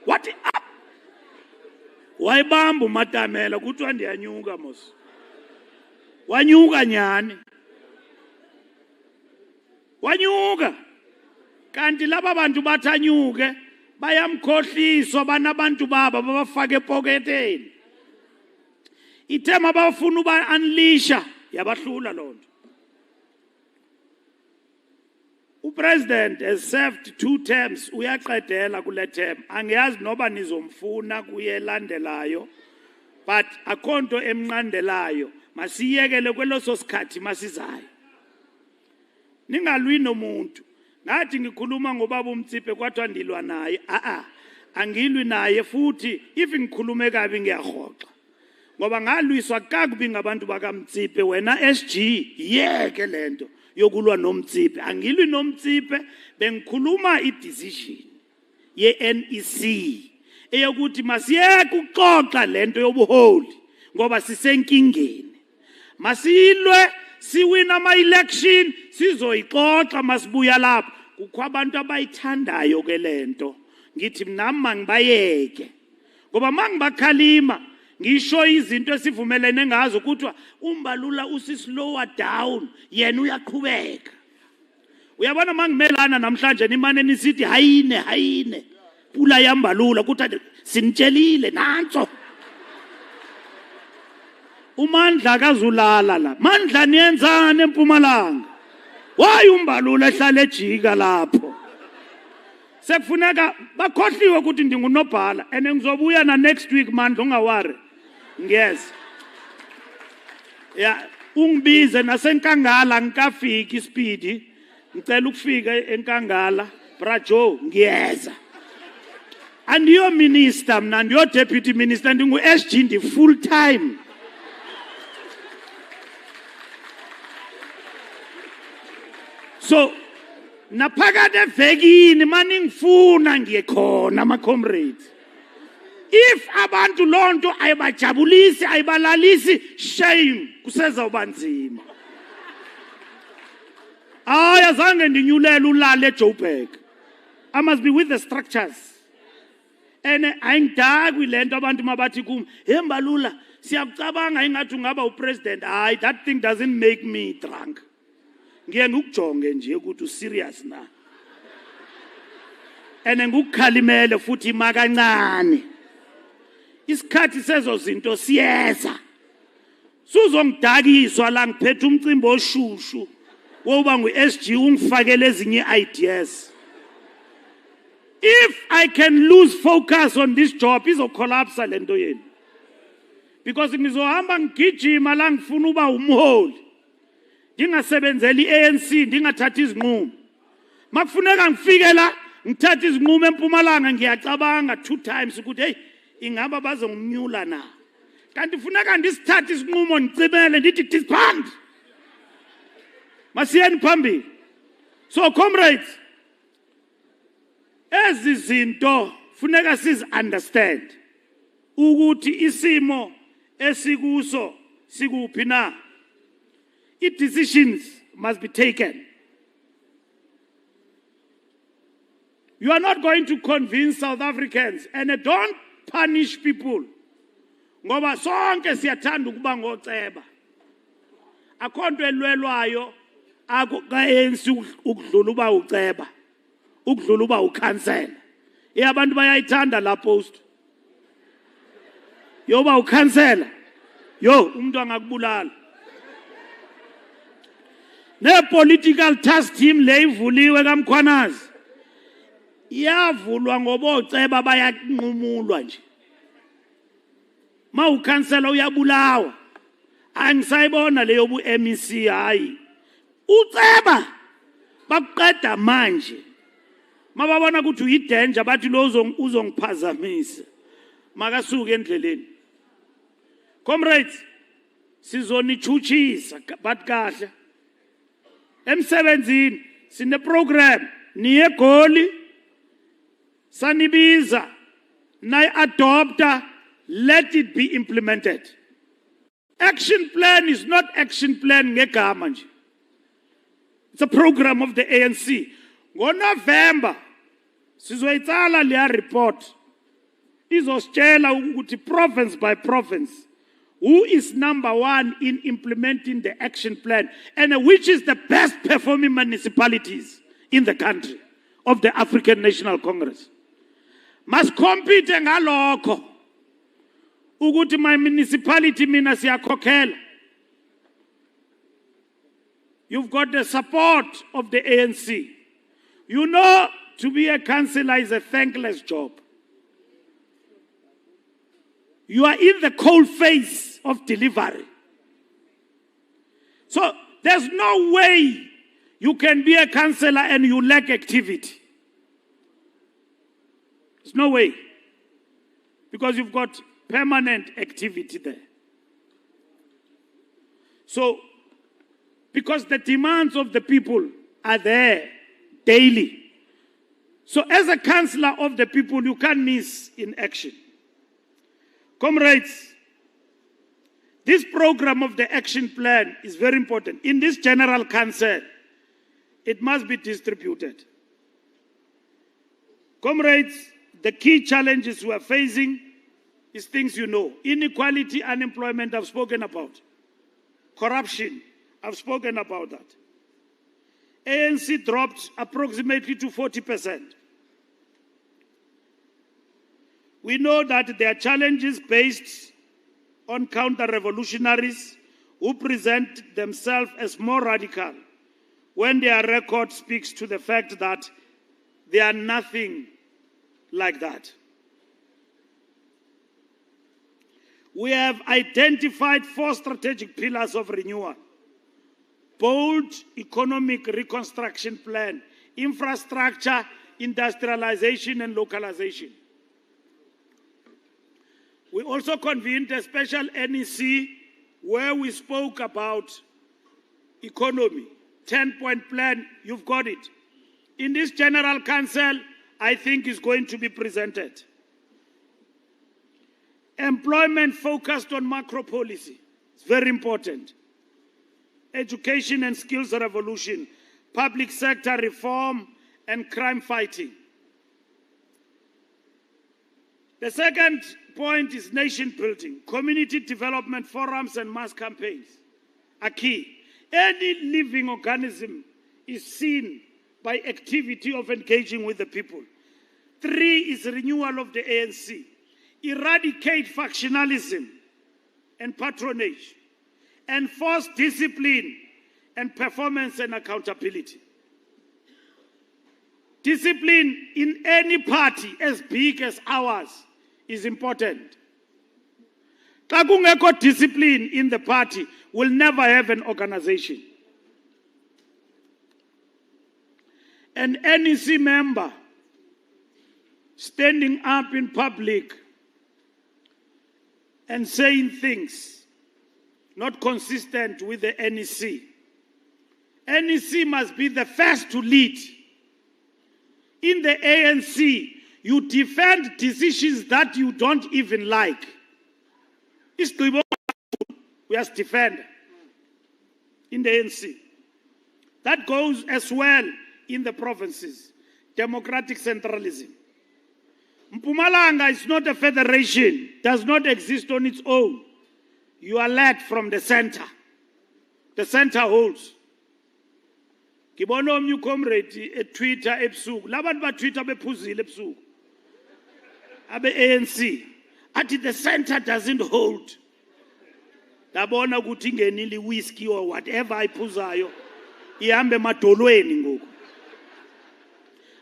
What up? Wayibamba uMatamela kuthiwa ndiyanyuka mos. Wanyuka nyani. Wanyuka. Kanti laba bantu bathanyuke bayamkhohliswa banabantu baba babafaka epoketeni. Ithema bafuna uba unleasha yabahlula lonto. President has served 2 terms. Uyaqedela kule term. Angiyazi noba nizomfuna kuyelandelayo, but akhonto emnqandelayo. Masiyekele kweloso sikhathi masizayo. Ningalwi nomuntu. Ngathi ngikhuluma ngobaba uMtsipe kwathiwa ndilwa naye. Angilwi naye futhi if ngikhulume kabi ngiyarhoxa. Ngoba ngalwiswa kakubi ngabantu bakaMtsipe wena SG yeke lento. Yokulwa noMtsipe. Angilwi noMtsipe, bengikhuluma i-decision ye-NEC eyokuthi masiyeke ukuxoxa lento yobuholi ngoba sisenkingeni. Masilwe siwina ama-election sizoyixoxa masibuya lapho. Kukho abantu abayithandayo ke lento. Ngithi nami mangibayeke. Ngoba mangibakhalima ngisho izinto esivumelene ngazo kuthiwa uMbalula usislower down yena uyaqhubeka. Uyabona mangimelana namhlanje nimane nisithi hayine pula yaMbalula kuthi sinitshelile nanso. uMandla kazulala la. Mandla niyenzani eMpumalanga? Why uMbalula ehlala ejika lapho? Sekufuneka bakhohliwe ukuthi ndingunobhala and ngizobuya na next week Mandla ungawari. Yes. Yeah, ungibize nasenkangala ngikafiki ispeed. Ngicela ukufika enkangala. Brajo ngiyeza. Andiyo minister mna ndiyo deputy minister ndingu SG ndi full time. So naphakade evekini maningifuna ngiyekhona ama comrades. If abantu lonto ayibajabulisi ayibalalisi shame kuseza ubanzima. Azange ndinyulela ulala eJoburg. I must be with the structures. Ayingidakwi lento abantu mabathi kum Mbalula siyakucabanga ingathi ungaba upresident. That thing doesn't make me drunk. Ngiye ngikujonge nje ukuthi userious na. Ngikukhalimele futhi makancane. Isikhathi sezo zinto siyeza. Suzongidakiswa la ngiphethe umcimbi oshushu woba ngu-SG ungifakele ezinye ideas. If I can lose focus on this job, izocollapse lento yenu. Because ngizohamba ngigijima la ngifuna uba umholi. Ngingasebenzeli i-ANC, ndingathathi izinqumo. Makufuneka ngifike la ngithatha izinqumo eMpumalanga ngiyacabanga 2 times ukuthi hey ingaba bazongimnyula na. Kanti funeka ndisithathe isinqumo ngicibele ndithi disband. Masiyeni phambili. So comrades, ezi zinto funeka sizi understand ukuthi isimo esikuso sikuphi na. Decisions must be taken. You are not going to convince South Africans, and don't punish people. Ngoba sonke siyathanda ukuba ngoceba. Akho nto elwelwayo ka-ANC ukudlula uba uceba, ukudlula uba ukhansela. Abantu bayayithanda la post. Yo ba ukhansela. Yo umuntu angakubulala. Ne political task team le ivuliwe kaMkhwanazi. Iyavulwa ngoba oceba bayanqumulwa nje. Ma ukhansela uyabulawa. Angisayibona leyo bu MEC hayi. Uceba bakuqeda manje. Mababona ukuthi uyidanger bathi lo uzongiphazamisa. Makasuke endleleni. Comrades, sizonichuchisa but kahle. Emsebenzini sine program niye goli sanibiza na adopta, let it be implemented. Action plan is not action plan ngegama nje. It's a program of the ANC. NgoNovember sizoyitsala leya report. Izositshela ukuthi province by province who is number one in implementing the action plan and which is the best performing municipalities in the country of the African National Congress. Must compete ngalokho ukuthi my municipality mina siyakhokhela. You've got the support of the ANC. You know, to be a councillor is a thankless job. You are in the cold face of delivery. So there's no way you can be a councillor and you lack activity. There's no way. Because you've got permanent activity there. So, because the demands of the people are there daily. So as a councillor of the people, you can't miss in action. Comrades, this program of the action plan is very important. In this general council, it must be distributed. Comrades, the key challenges we are facing is things you know. Inequality, unemployment, I've spoken about. Corruption, I've spoken about that. ANC dropped approximately to 40%. We know that there are challenges based on counter-revolutionaries who present themselves as more radical when their record speaks to the fact that they are nothing like that. We have identified 4 strategic pillars of renewal: bold economic reconstruction plan, infrastructure, industrialization, and localization. We also convened a special NEC where we spoke about economy. 10-point plan, you've got it. In this General Council, I think is going to be presented. Employment focused on macro policy. It's very important. Education and skills revolution, public sector reform, and crime fighting. The second point is nation building. Community development forums and mass campaigns are key. Any living organism is seen by activity of engaging with the people. 3 is renewal of the ANC. Eradicate factionalism and patronage. Enforce discipline and performance and accountability. Discipline in any party as big as ours is important. Xa kungekho discipline in the party, we'll never have an organization. An NEC member standing up in public and saying things not consistent with the NEC. NEC must be the first to lead. In the ANC, you defend decisions that you don't even like. We have to defend in the ANC. That goes as well in the provinces. democratic centralism. Mpumalanga is not a federation, does not exist on its own. You are led from the center. The center holds. Ngibona omnye comrade Twitter ebusuku. Labantu ba Twitter bephuzile ebusuku. Abe ANC. Athi the center doesn't hold. Dabona ukuthi ingenile whiskey or whatever ayiphuzayo. Ihambe emadolweni ngoku.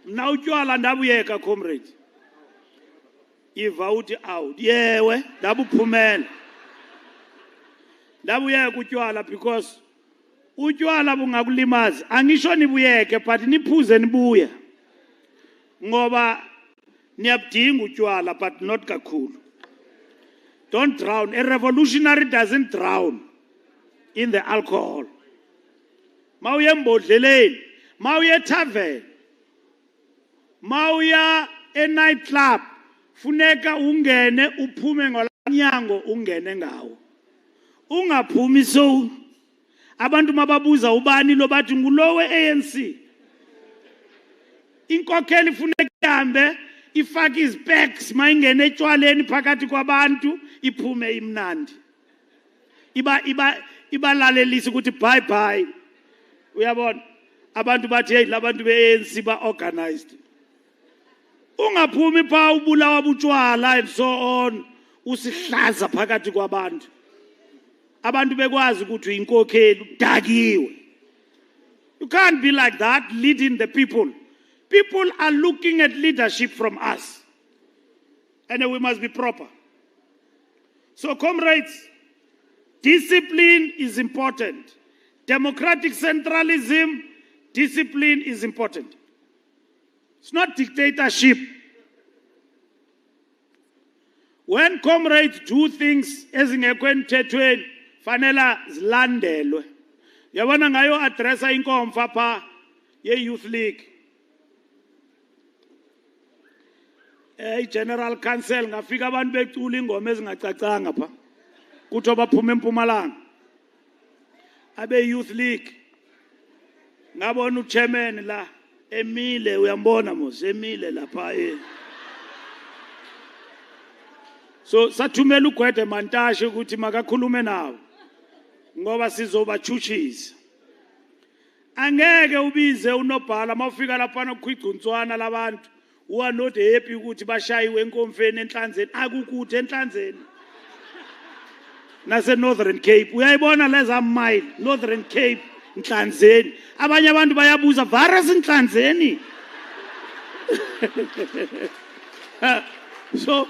Mna utywala ndabuyeka comrade. Iva uthi out. Yewe, ndabuphumela. Ndabuyeka utywala because utywala bungakulimaza. Angisho nibuyeke but niphuze nibuya. Ngoba niyabudinga utywala but not kakhulu. Don't drown. A revolutionary doesn't drown in the alcohol. Mawuye embodleleni, mawuye tavern, mawuya night club, funeka ungene uphume ngolanyango ungene ngawo. Ungaphumi so abantu mababuza ubani lo bathi ngulo we-ANC. Inkokheli funeka ihambe ifake izpecs mayingene etshwaleni phakathi kwabantu iphume imnandi. Ibalalelisa ukuthi bye bye. Uyabona abantu bathi hey labantu be-ANC ba-organized. Ungaphumi pha ubulawa butshwala and so on usihlaza phakathi kwabantu. Abantu bekwazi ukuthi inkokheli udakiwe. You can't be like that leading the people. People are looking at leadership from us. And we must be proper. So comrades, discipline is important. Democratic centralism, discipline is important. It's not dictatorship. When comrades do things ezingekho emthethweni fanele zilandelwe. Yabona ngayo addressa inkomfa pha ye-Youth League. General Council ngafika abantu becula ingoma ezingacacanga pha. Kuthi baphuma eMpumalanga. Abe Youth League. Ngabona uchairman la Emile uyambona mos Emile lapha So sathumela uGwede Mantashe ukuthi makakhulume nawo. Ngoba sizobachuchisa. Angeke ubize unobhala mawufika lapha nokukhwigcuntswana labantu. Who are not happy ukuthi bashayiwe enkomfeni enhlanzeni akukuthi enhlanzeni nase Northern Cape uyayibona leza mile Northern Cape enhlanzeni abanye abantu bayabuza virus enhlanzeni so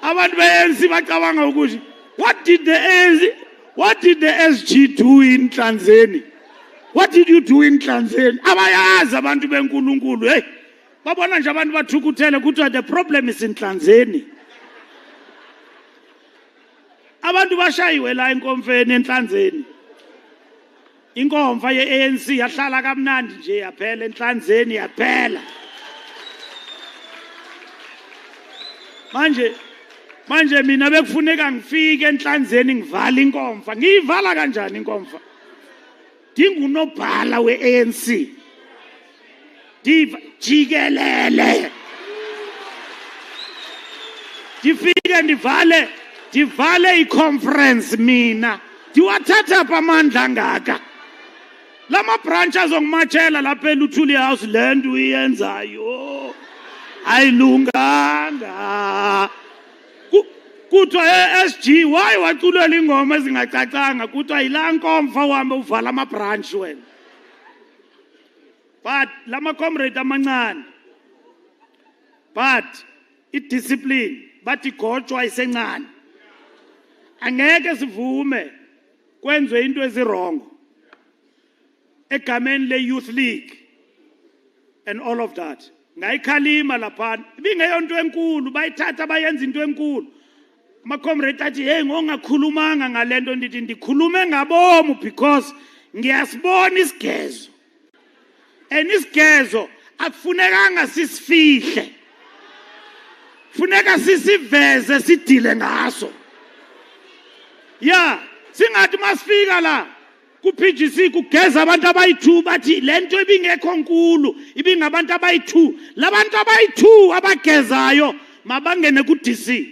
abantu be-ANC bacabanga ukuthi what did the SG do in Nhlanzeni? What did you do in Nhlanzeni? Abayazi abantu benkulunkulu hey babona nje abantu bathukuthele ukuthi the problem is in Nhlanzeni. Abantu bashayiwe la enkomfeni enhlanzeni. Inkomfa ye-ANC yahlala kamnandi nje yaphela enhlanzeni yaphela. Manje mina bekufuneka ngifike enhlanzeni ngivala inkomfa. Ngiyivala kanjani inkomfa? Dingunobhala we-ANC. Jikelele. Difike ndivale i-conference mina. Diwathatha pha amandla ngaka. Lama branch azongimachela lapha eLuthuli House land uyenzayo. Ayilunganga. Kuthiwa SG why waculela ingoma ezingacacanga kuthiwa yila nkomfa uhambe uvala ama branch wena. But lama comrade amancane. But i-discipline bathi igotshwa isencane. Angeke sivume kwenziwe into ezirongo egameni le-Youth League and all of that. Ngayikhalima laphana ibingeyonto enkulu bayithatha bayenza into enkulu. Ama-comrade athi hey ngongakhulumanga ngalento ndithi ndikhulume ngabomu because ngiyasibona isigezo. And isigezo akufunekanga sisifihle. Funeka sisiveze sidile ngaso. Yeah, singathi masifika la ku-PGC kugeza abantu abayi-2 bathi le nto ibingekho nkulu ibingabantu abayi-2 labantu abayi-2 abagezayo mabangene ku-DC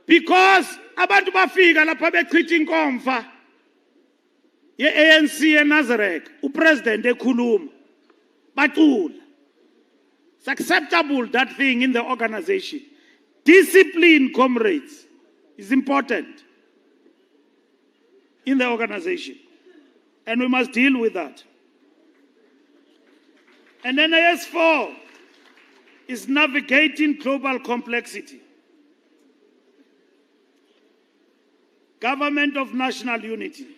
because abantu bafika lapha bechitha inkomfa ye-ANC eNazareth upresident ekhuluma bacula. It's acceptable, that thing in the organization. Discipline, comrades, is important in the organization. And we must deal with that. And then AS4 is navigating global complexity. Government of national unity.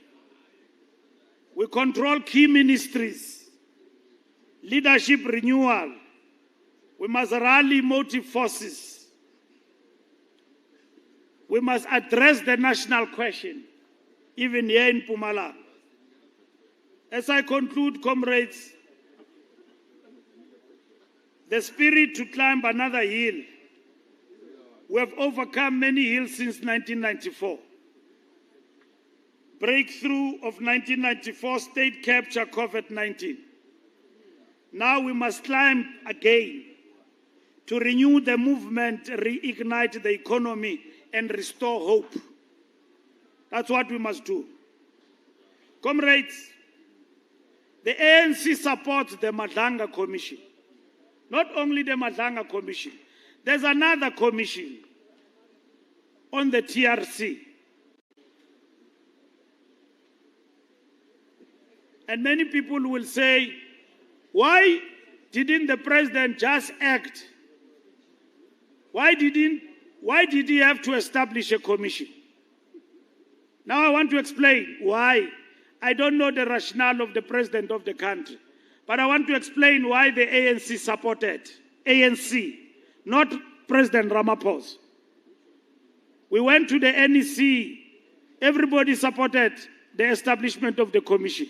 We control key ministries. Leadership renewal. We must rally motive forces. We must address the national question, even here in Mpumalanga. As I conclude, comrades, the spirit to climb another hill. We have overcome many hills since 1994. Breakthrough of 1994, state capture COVID-19. Now we must climb again to renew the movement, reignite the economy, and restore hope. That's what we must do. Comrades, the ANC supports the Mpumalanga Commission. Not only the Mpumalanga Commission, there's another commission on the TRC. And many people will say, why didn't the president just act? Why did he have to establish a commission? Now I want to explain why. I don't know the rationale of the president of the country, but I want to explain why the ANC supported. ANC, not President Ramaphosa. We went to the NEC, everybody supported the establishment of the commission.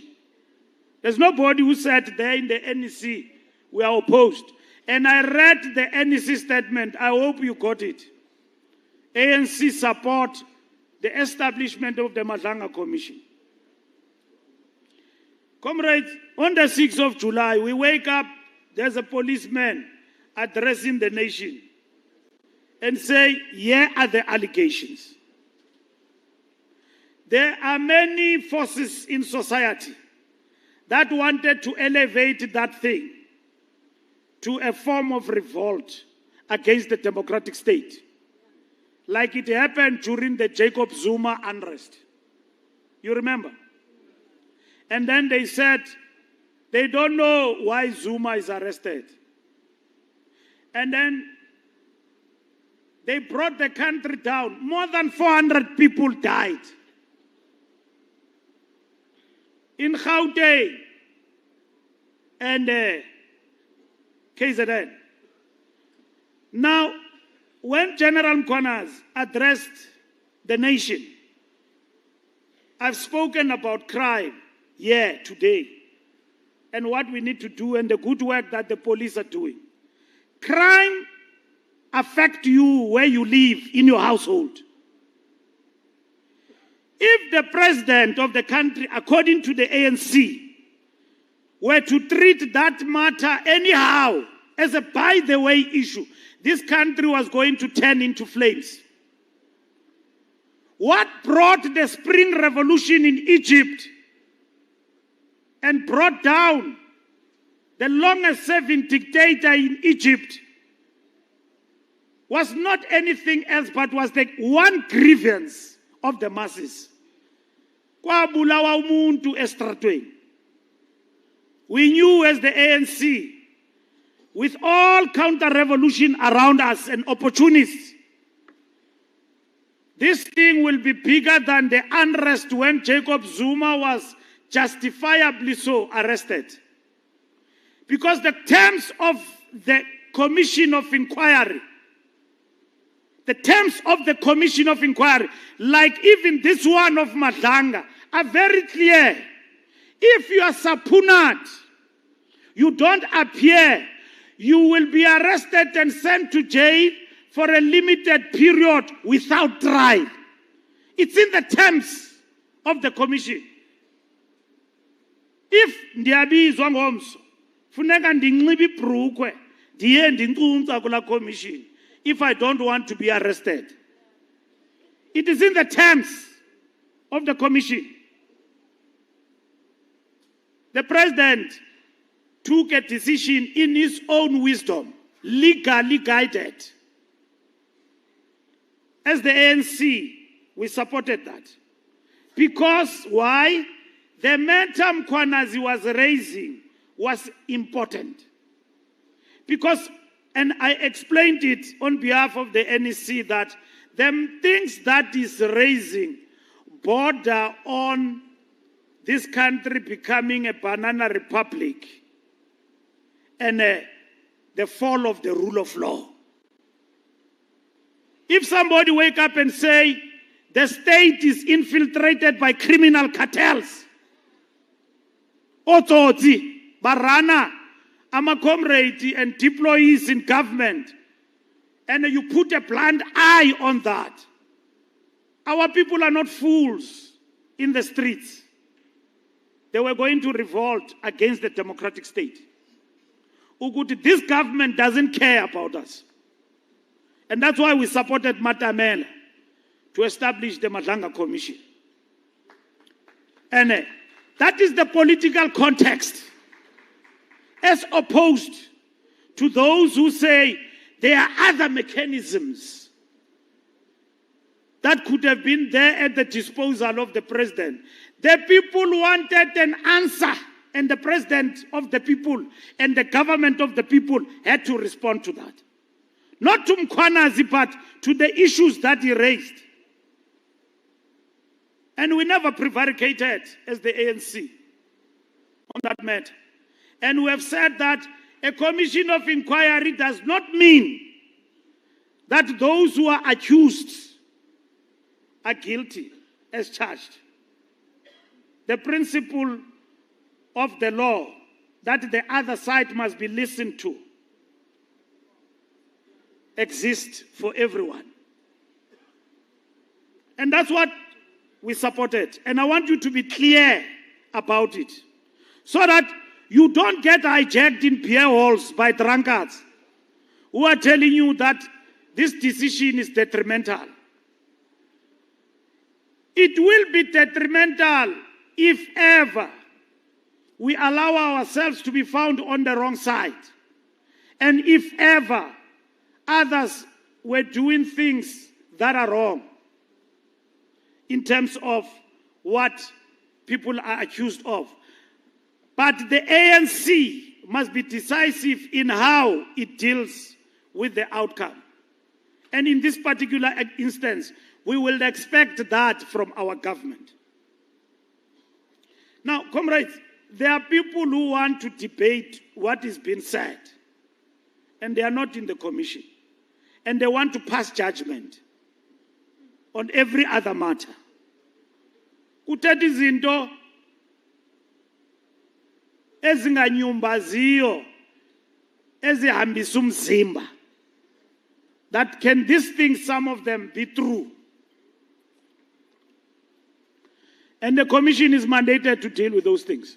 There's nobody who said there in the NEC, we are opposed. And I read the NEC statement. I hope you got it. ANC support the establishment of the Mpumalanga Commission. Comrades, on the 6th of July, we wake up, there's a policeman addressing the nation and say, here are the allegations. There are many forces in society that wanted to elevate that thing to a form of revolt against the democratic state, like it happened during the Jacob Zuma unrest. You remember? And then they said they don't know why Zuma is arrested. And then they brought the country down. More than 400 people died. In Gauteng and KZN. Now, when General Mkwanas addressed the nation, I've spoken about crime here today and what we need to do and the good work that the police are doing. Crime affects you where you live in your household. If the president of the country, according to the ANC, were to treat that matter anyhow as a by-the-way issue, this country was going to turn into flames. What brought the Spring Revolution in Egypt and brought down the longest-serving dictator in Egypt was not anything else but was the one grievance of the masses. Kwabulawa umuntu estratweni. We knew as the ANC, with all counter-revolution around us and opportunists, this thing will be bigger than the unrest when Jacob Zuma was justifiably so arrested. Because the terms of the Commission of Inquiry, like even this one of Mpumalanga, are very clear. If you are subpoenaed, you don't appear, you will be arrested and sent to jail for a limited period without trial. It's in the terms of the commission. If ndiyabizwa ngomso, funeka ndinxibe ibhrukhwe ndiye ndincunca kula commission if I don't want to be arrested. It is in the terms of the commission. The president took a decision in his own wisdom, legally guided. As the ANC, we supported that. Because why? The matter Mkhwanazi was raising was important. Because, and I explained it on behalf of the NEC, that the things that is raising border on this country becoming a banana republic and the fall of the rule of law. If somebody wake up and say the state is infiltrated by criminal cartels, Otsotsi, Barana, ama comrade and deployees in government, and you put a blind eye on that, our people are not fools in the streets. They were going to revolt against the democratic state. Uguti, this government doesn't care about us. And that's why we supported Matamela to establish the Mpumalanga Commission. And that is the political context, as opposed to those who say there are other mechanisms that could have been there at the disposal of the president. The people wanted an answer, and the president of the people and the government of the people had to respond to that. Not to Mkhwanazi, but to the issues that he raised. And we never prevaricated as the ANC on that matter. And we have said that a commission of inquiry does not mean that those who are accused are guilty as charged. The principle of the law that the other side must be listened to exists for everyone. And that's what we supported. And I want you to be clear about it, so that you don't get hijacked in beer halls by drunkards who are telling you that this decision is detrimental. It will be detrimental if ever we allow ourselves to be found on the wrong side, and if ever others were doing things that are wrong in terms of what people are accused of. But the ANC must be decisive in how it deals with the outcome. And in this particular instance, we will expect that from our government. Now, comrades, there are people who want to debate what is being said, and they are not in the commission, and they want to pass judgment on every other matter. Kuthetha izinto ezinganyumbaziyo ezihambisa umzimba. That can these things, some of them, be true? And the commission is mandated to deal with those things.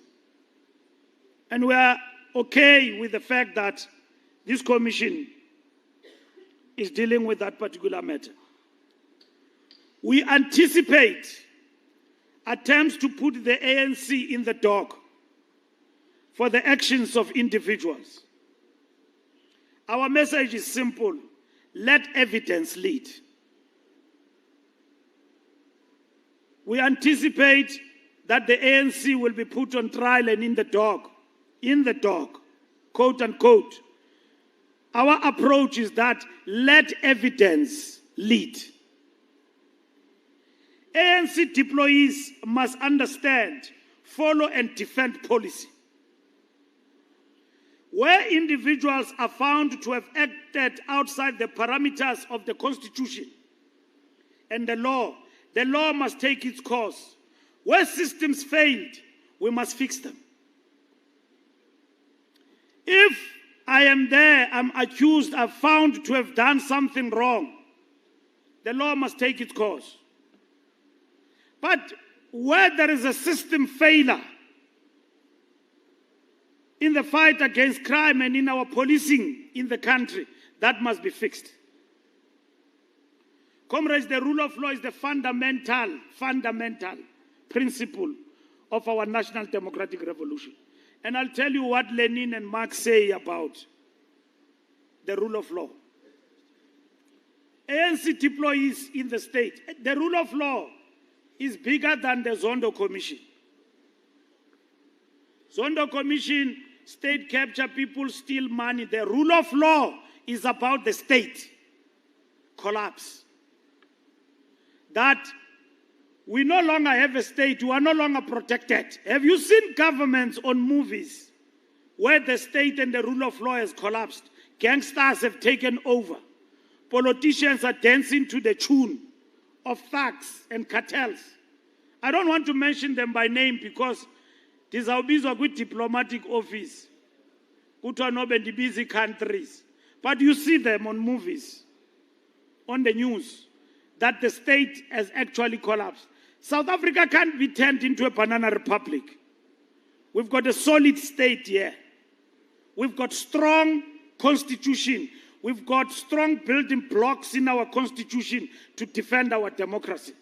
And we are okay with the fact that this commission is dealing with that particular matter. We anticipate attempts to put the ANC in the dock for the actions of individuals. Our message is simple: let evidence lead. We anticipate that the ANC will be put on trial and in the dock, quote unquote. Our approach is that let evidence lead. ANC deployees must understand, follow and defend policy. Where individuals are found to have acted outside the parameters of the Constitution and the law must take its course. Where systems failed, we must fix them. If I am there, I'm accused, I'm found to have done something wrong, the law must take its course. But where there is a system failure in the fight against crime and in our policing in the country, that must be fixed. Comrades, the rule of law is the fundamental principle of our national democratic revolution. And I'll tell you what Lenin and Marx say about the rule of law. ANC deployees in the state. The rule of law is bigger than the Zondo Commission. Zondo Commission, state capture, people steal money. The rule of law is about the state collapse. That we no longer have a state, we are no longer protected. Have you seen governments on movies where the state and the rule of law has collapsed? Gangsters have taken over. Politicians are dancing to the tune of thugs and cartels. I don't want to mention them by name because these are with diplomatic office. Busy countries. But you see them on movies, on the news, that the state has actually collapsed. South Africa can't be turned into a banana republic. We've got a solid state here. We've got strong constitution. We've got strong building blocks in our constitution to defend our democracy.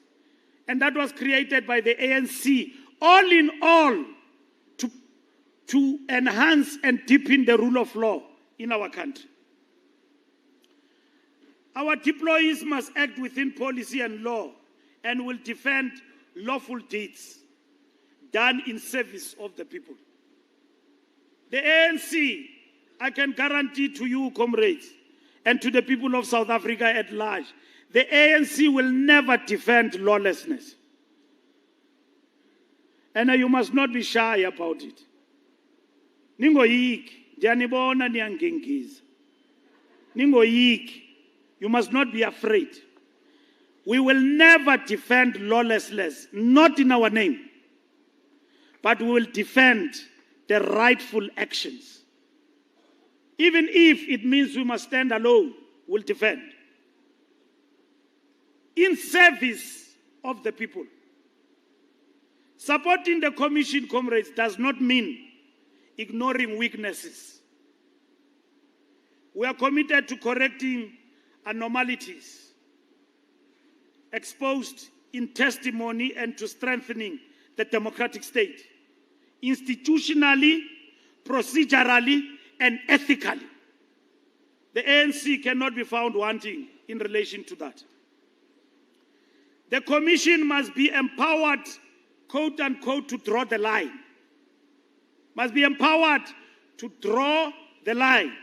And that was created by the ANC, all in all, to enhance and deepen the rule of law in our country. Our deployees must act within policy and law and will defend lawful deeds done in service of the people. The ANC, I can guarantee to you, comrades, and to the people of South Africa at large, the ANC will never defend lawlessness. And you must not be shy about it. Ningoyiki, diyanibona niyangengiza. Ningoyiki. You must not be afraid. We will never defend lawlessness, not in our name, but we will defend the rightful actions. Even if it means we must stand alone, we'll defend. In service of the people. Supporting the commission, comrades, does not mean ignoring weaknesses. We are committed to correcting anomalies exposed in testimony and to strengthening the democratic state, institutionally, procedurally, and ethically. The ANC cannot be found wanting in relation to that. The commission must be empowered, quote unquote, to draw the line. Must be empowered to draw the line.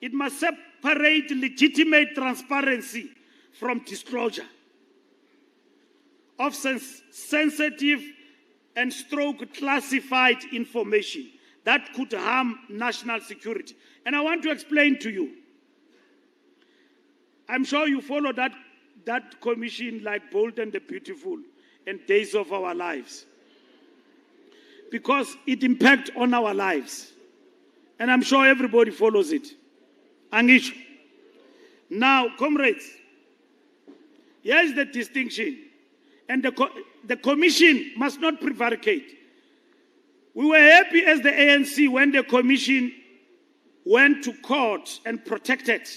It must separate legitimate transparency from disclosure of sensitive and classified information that could harm national security. And I want to explain to you. I'm sure you follow that commission like Bold and the Beautiful and Days of Our Lives, because it impacts on our lives. And I'm sure everybody follows it. Angisho. Now, comrades, here's the distinction. And the commission must not prevaricate. We were happy as the ANC when the commission went to court and protected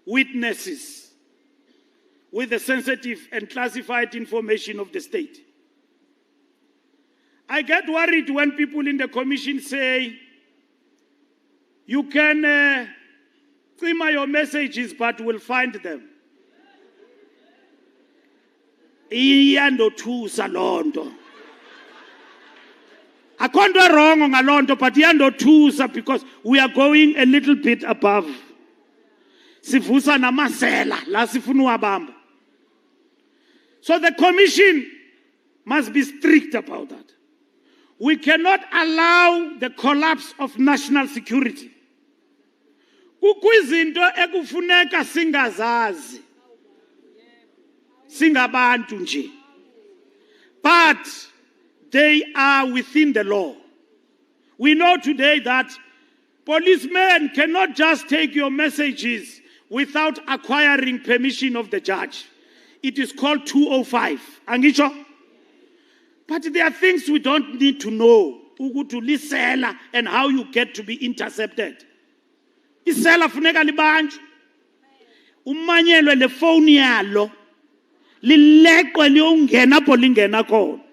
witnesses with the sensitive and classified information of the state. I get worried when people in the commission say, you can clear your messages, but we'll find them. Iyandothusa lonto. Akonto wrong on alonto, but iyandothusa because we are going a little bit above. Sivusa namasela la sifuna uwabamba. So the commission must be strict about that. We cannot allow the collapse of national security. Kukwizinto ekufuneka singazazi. Singabantu nje. But they are within the law. We know today that policemen cannot just take your messages without acquiring permission of the judge. It is called 205. Angisho? But there are things we don't need to know. Ukuthi lisela and how you get to be intercepted. Isela funeka libanjwe. Umanyelwe le phone yalo. Lileqwe liyongena apho lingena khona.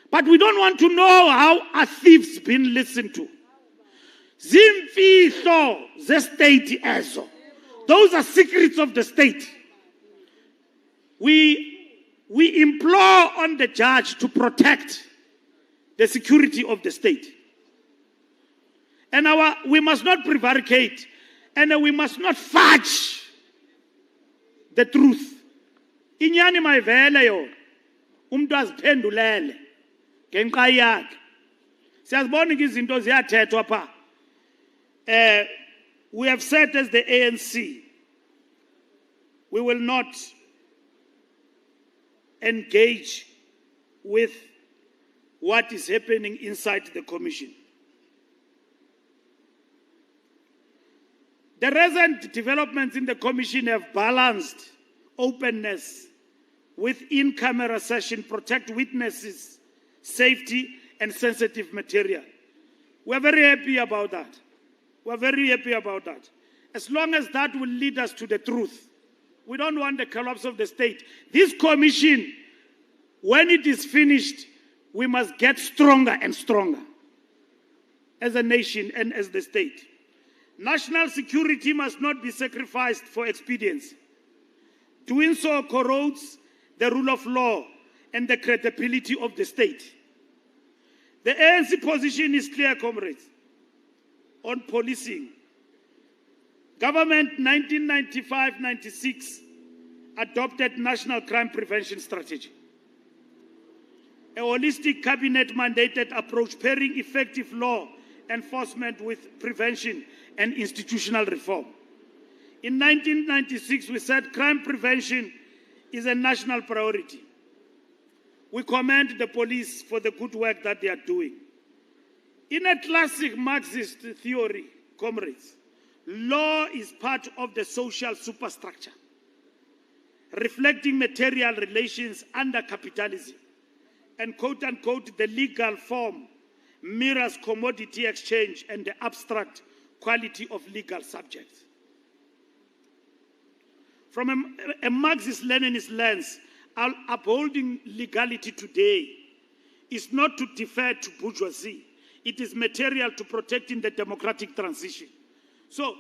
But we don't want to know how a thief's been listened to. Zimfihlo ze state ezo. Those are secrets of the state. We implore on the judge to protect the security of the state. And we must not prevaricate, and we must not fudge the truth. Inyani mayivele yo, umuntu aziphendulele ngenxa yakhe. Siyazibona izinto ziyathethwa pha. We have said as the ANC, we will not engage with what is happening inside the commission. The recent developments in the commission have balanced openness with in-camera session, protect witnesses, safety, and sensitive material. We're very happy about that. We're very happy about that. As long as that will lead us to the truth. We don't want the collapse of the state. This commission, when it is finished, we must get stronger and stronger as a nation and as the state. National security must not be sacrificed for expedience. Doing so corrodes the rule of law and the credibility of the state. The ANC position is clear, comrades, on policing. Government 1995-96 adopted National Crime Prevention Strategy. A holistic cabinet-mandated approach pairing effective law enforcement with prevention and institutional reform. In 1996, we said crime prevention is a national priority. We commend the police for the good work that they are doing. In a classic Marxist theory, comrades, law is part of the social superstructure, reflecting material relations under capitalism, and quote-unquote, the legal form mirrors commodity exchange and the abstract quality of legal subjects. From a Marxist-Leninist lens, upholding legality today is not to defer to bourgeoisie. It is material to protecting the democratic transition. So,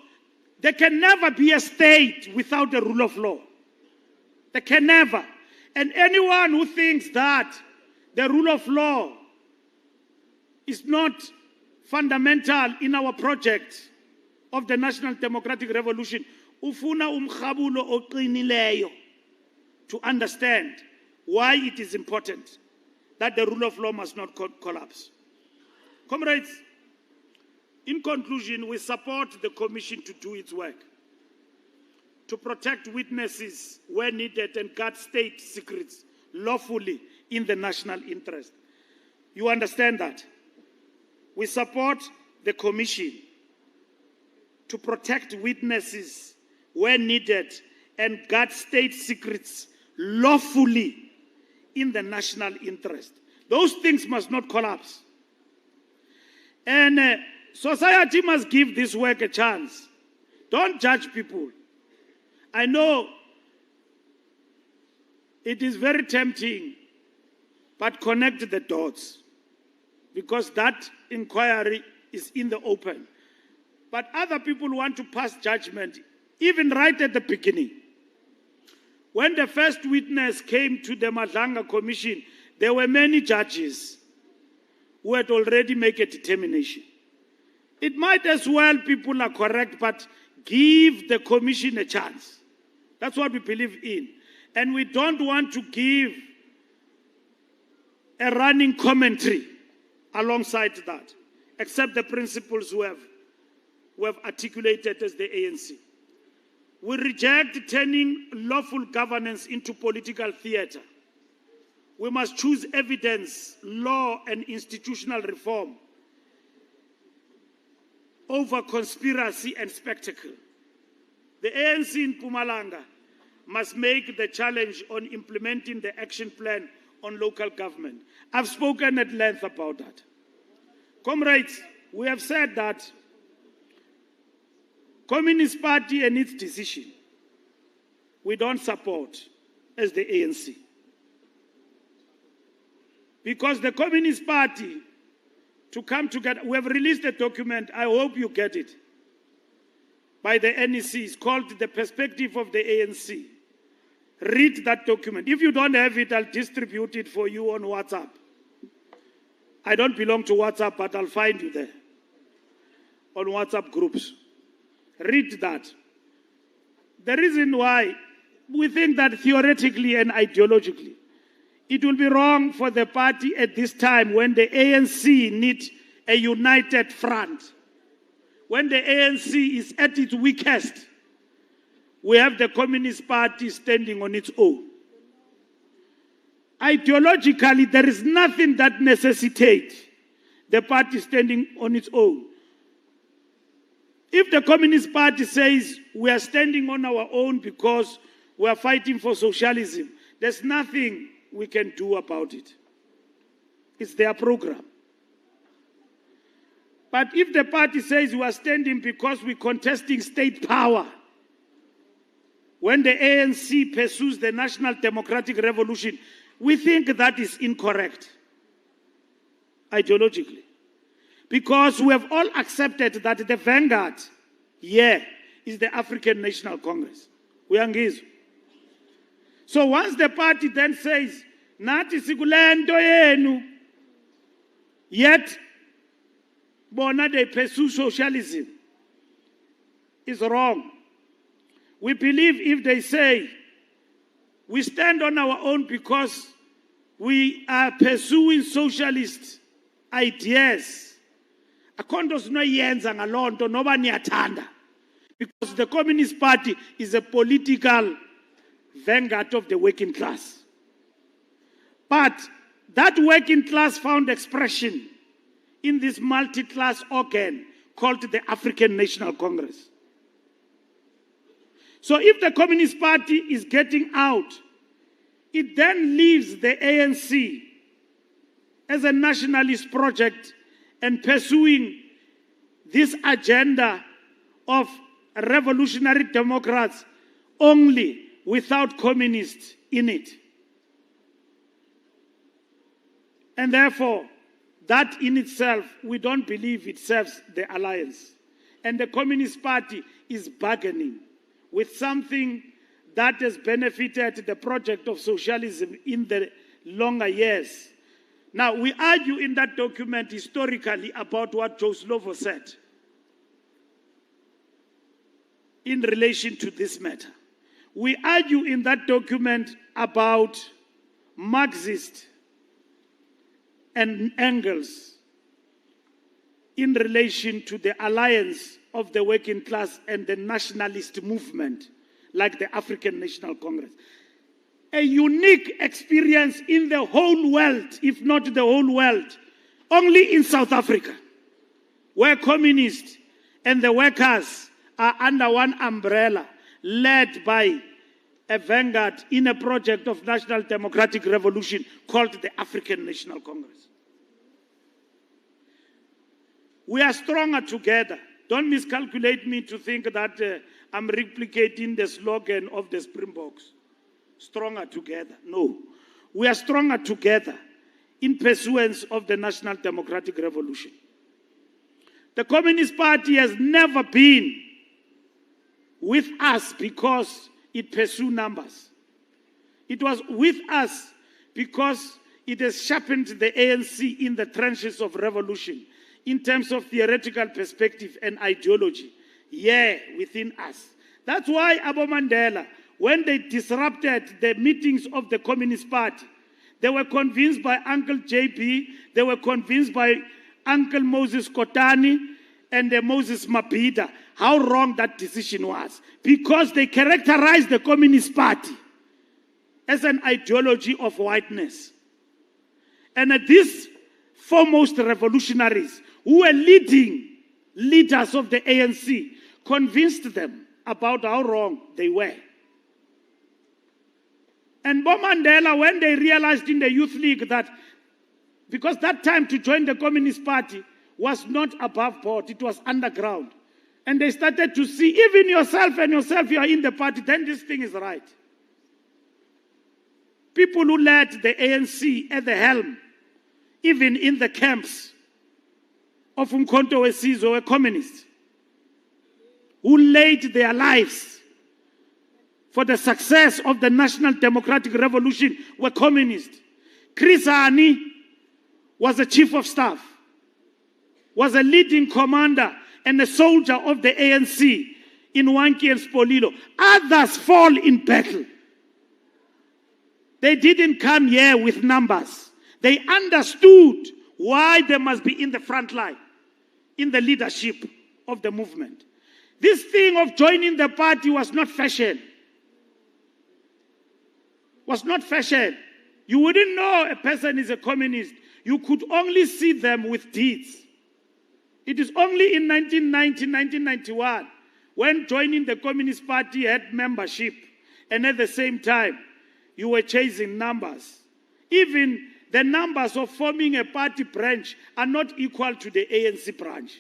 there can never be a state without the rule of law. There can never. And anyone who thinks that the rule of law is not fundamental in our project of the National Democratic Revolution, ufuna umkhabulo oqinileyo to understand why it is important that the rule of law must not collapse. Comrades, in conclusion, we support the Commission to do its work, to protect witnesses where needed and guard state secrets lawfully in the national interest. You understand that? We support the Commission to protect witnesses where needed and guard state secrets lawfully in the national interest. Those things must not collapse. And society must give this work a chance. Don't judge people. I know it is very tempting, but connect the dots, because that inquiry is in the open. But other people want to pass judgment, even right at the beginning. When the first witness came to the Mpumalanga Commission, there were many judges who had already made a determination. It might as well people are correct, but give the Commission a chance. That's what we believe in. And we don't want to give a running commentary alongside that, except the principles we have articulated as the ANC. We reject turning lawful governance into political theater. We must choose evidence, law, and institutional reform over conspiracy and spectacle. The ANC in Mpumalanga must make the challenge on implementing the action plan on local government. I've spoken at length about that. Comrades, we have said that Communist Party and its decision, we don't support as the ANC. Because the Communist Party, to come together, we have released a document, I hope you get it, by the NEC. It's called The Perspective of the ANC. Read that document. If you don't have it, I'll distribute it for you on WhatsApp. I don't belong to WhatsApp, but I'll find you there on WhatsApp groups. Read that. The reason why we think that theoretically and ideologically, it will be wrong for the party at this time when the ANC needs a united front. When the ANC is at its weakest, we have the Communist Party standing on its own. Ideologically, there is nothing that necessitates the party standing on its own. If the Communist Party says we are standing on our own because we are fighting for socialism, there's nothing we can do about it. It's their program. But if the party says we are standing because we're contesting state power, when the ANC pursues the National Democratic Revolution, we think that is incorrect, ideologically. Because we have all accepted that the vanguard here is the African National Congress. We are ngizwa. So once the party then says, Nati sikulento yenu, yet bona they pursue socialism, is wrong. We believe if they say, we stand on our own because we are pursuing socialist ideas, because the Communist Party is a political vanguard of the working class. But that working class found expression in this multi-class organ called the African National Congress. So if the Communist Party is getting out, it then leaves the ANC as a nationalist project and pursuing this agenda of revolutionary democrats only without communists in it. And therefore, that in itself, we don't believe it serves the alliance. And the Communist Party is bargaining with something that has benefited the project of socialism in the longer years. Now, we argue in that document historically about what Joe Slovo said in relation to this matter. We argue in that document about Marxist and Engels in relation to the alliance of the working class and the nationalist movement like the African National Congress. A unique experience in the whole world, if not the whole world, only in South Africa, where communists and the workers are under one umbrella, led by a vanguard in a project of national democratic revolution called the African National Congress. We are stronger together. Don't miscalculate me to think that I'm replicating the slogan of the Springboks. Stronger together. No. We are stronger together in pursuance of the National Democratic Revolution. The Communist Party has never been with us because it pursued numbers. It was with us because it has sharpened the ANC in the trenches of revolution in terms of theoretical perspective and ideology, within us. That's why Abo Mandela, when they disrupted the meetings of the Communist Party, they were convinced by Uncle JB, they were convinced by Uncle Moses Kotane and Moses Mabhida how wrong that decision was, because they characterized the Communist Party as an ideology of whiteness. And these foremost revolutionaries who were leaders of the ANC convinced them about how wrong they were. And Mandela, when they realized in the Youth League that, because that time to join the Communist Party was not above board, it was underground. And they started to see, even yourself, you are in the party, then this thing is right. People who led the ANC at the helm, even in the camps of Umkhonto weSizwe, were communists, who laid their lives for the success of the National Democratic Revolution, were communists. Chris Hani was a chief of staff, was a leading commander and a soldier of the ANC in Wankie and Spolilo. Others fall in battle. They didn't come here with numbers. They understood why they must be in the front line, in the leadership of the movement. This thing of joining the party was not fashion. Was not fashion. You wouldn't know a person is a communist. You could only see them with deeds. It is only in 1990, 1991, when joining the Communist Party had membership, and at the same time, you were chasing numbers. Even the numbers of forming a party branch are not equal to the ANC branch.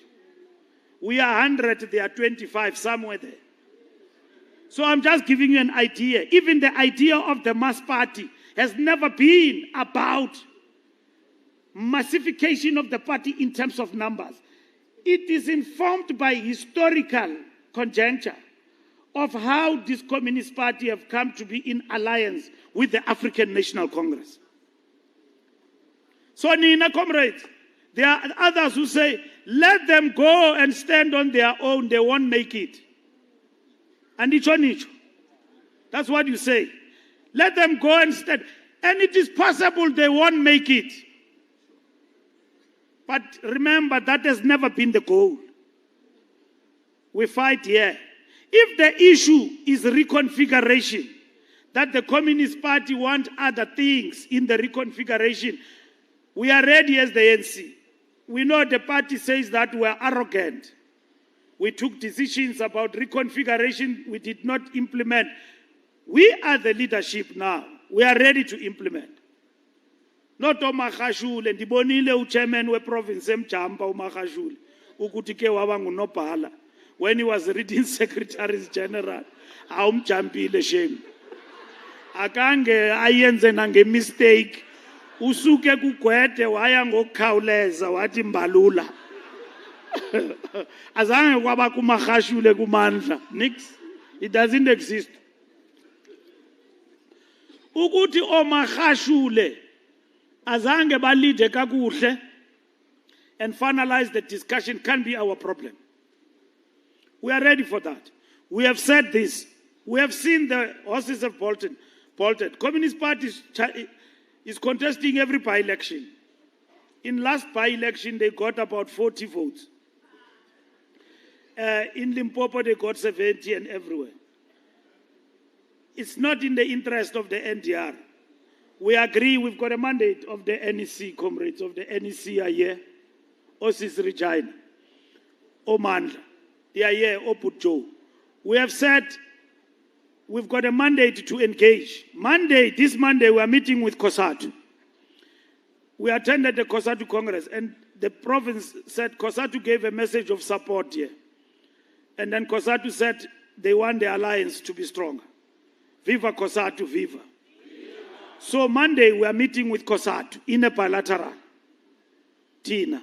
We are 100, they are 25, somewhere there. So I'm just giving you an idea. Even the idea of the mass party has never been about massification of the party in terms of numbers. It is informed by historical conjuncture of how this Communist Party have come to be in alliance with the African National Congress. So, Nina, comrades, there are others who say, let them go and stand on their own, they won't make it. And nicho. That's what you say. Let them go and stand. And it is possible they won't make it. But remember, that has never been the goal. We fight here. If the issue is reconfiguration, that the Communist Party want other things in the reconfiguration, we are ready as the ANC. We know the party says that we are arrogant. We took decisions about reconfiguration we did not implement. We are the leadership now. We are ready to implement. Not uMagashule, ndibonile uchairman weprovince eMjampa uMagashule ukuthi ke waba ngunobhala. When he was reading Secretaries General, awumjampile shame. Akange ayenze nange mistake. Usuke kugwede waya ngokukhawuleza wathi Mbalula. Azange kwaba kuMagashule kumandla. Nix. It doesn't exist. Ukuthi oMagashule azange balide kakuhle and finalize the discussion can be our problem. We are ready for that. We have said this. We have seen the horses have bolted. Communist Party is contesting every by-election. In last by-election, they got about 40 votes. In Limpopo, they got 70 and everywhere. It's not in the interest of the NDR. We agree we've got a mandate of the NEC, comrades of the NEC are here. Osis Regina, Omandla, they are here, Oputjo. We have said we've got a mandate to engage. This Monday, we are meeting with COSATU. We attended the COSATU Congress, and the province said COSATU gave a message of support here. And then COSATU said they want the alliance to be stronger. Viva COSATU, viva. So Monday, we are meeting with COSATU in a bilateral. Tina.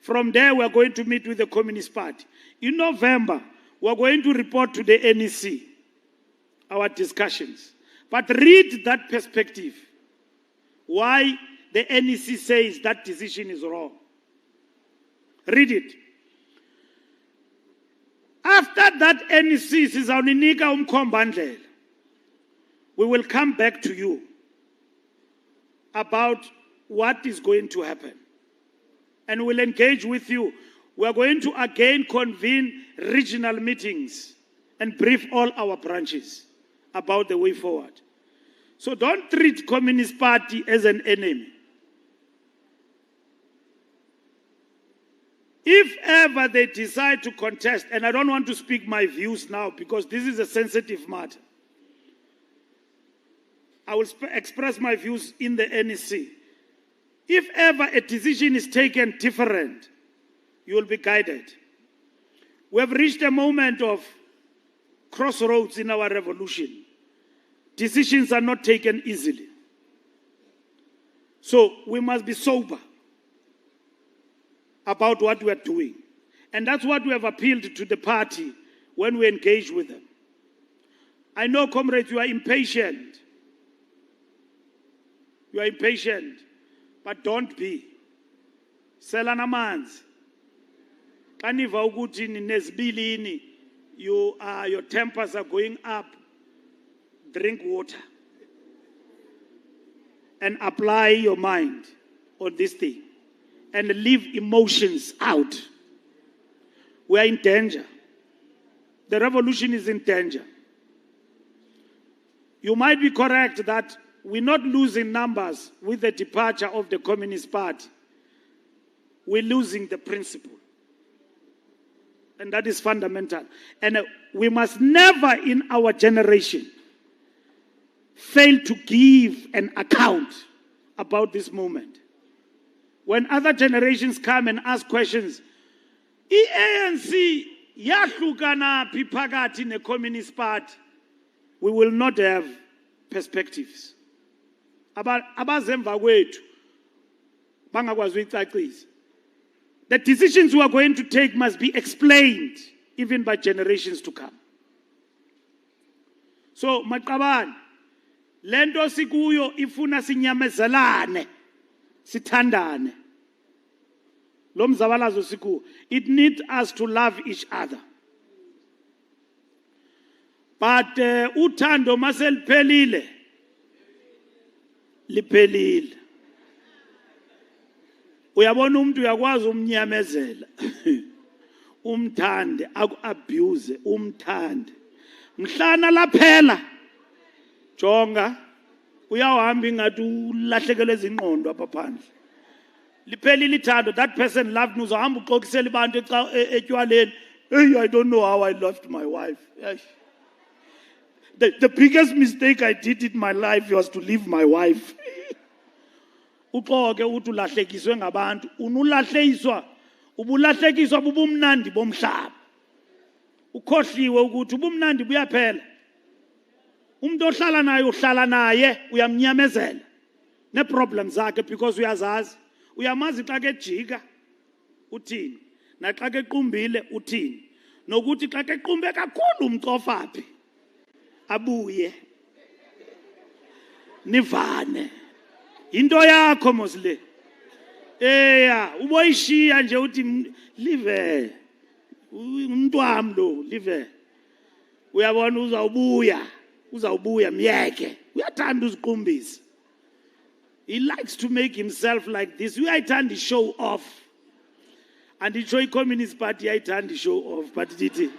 From there, we are going to meet with the Communist Party. In November, we are going to report to the NEC our discussions. But read that perspective. Why the NEC says that decision is wrong. Read it. After that NEC sizawunika umkhombandlela, we will come back to you about what is going to happen. And we'll engage with you. We are going to again convene regional meetings and brief all our branches about the way forward. So don't treat Communist Party as an enemy. If ever they decide to contest, and I don't want to speak my views now because this is a sensitive matter, I I will express my views in the NEC. If ever a decision is taken different, you will be guided. We have reached a moment of crossroads in our revolution. Decisions are not taken easily. So we must be sober about what we are doing. And that's what we have appealed to the party when we engage with them. I know, comrades, you are impatient. You are impatient, but don't be. Selana manzi. Kaniva ukuthi nezbilini, your tempers are going up. Drink water. And apply your mind on this thing. And leave emotions out. We are in danger. The revolution is in danger. You might be correct that we're not losing numbers with the departure of the Communist Party. We're losing the principle. And that is fundamental. And we must never in our generation fail to give an account about this moment. When other generations come and ask questions, ANC yahlukana phakathi ne-Communist Party, we will not have perspectives. Abazemva kwethu bangakwazi uyicacisa. The decisions we are going to take must be explained even by generations to come. So maqabane, lento sikuyo ifuna sinyamezelane, sithandane. Lo mzabalazo sikuyo, it needs us to love each other. But uthando maseliphelile liphelile. Uyabona umuntu uyakwazi umnyamezela. Umthande, aku-abuse, umthande. Mhlana laphela. Jonga, uyahamba ingathi ulahlekelwe izingqondo apha phandle. Liphelile ithando, that person loved me, uzohamba uxokisela abantu etywaleni. Hey, I don't know how I loved my wife. The biggest mistake I did in my life was to leave my wife. Uxoke uthi ulahlekiswe ngabantu, unulahlekiswa, ubulahlekiswa bubumnandi bomhlaba. Ukhohliwe ukuthi ubumnandi buyaphela. Umuntu ohlala naye uhlala naye uyamnyamezela ne problems zakhe because uyazazi. Uyamazi xa ke jika uthini, na xa ke qumbile uthini, nokuthi xa ke qumbe kakhulu umcofaphi abuye nivane. Into yakho mosle. Uboyishiya nje uthi live. Umuntu wami lo live. Uyabona uzawubuya myeke. Uyathanda uziqumbisa. He likes to make himself like this. Uyayithanda show off. And itsho i-Communist Party ayithanda show off, but dithi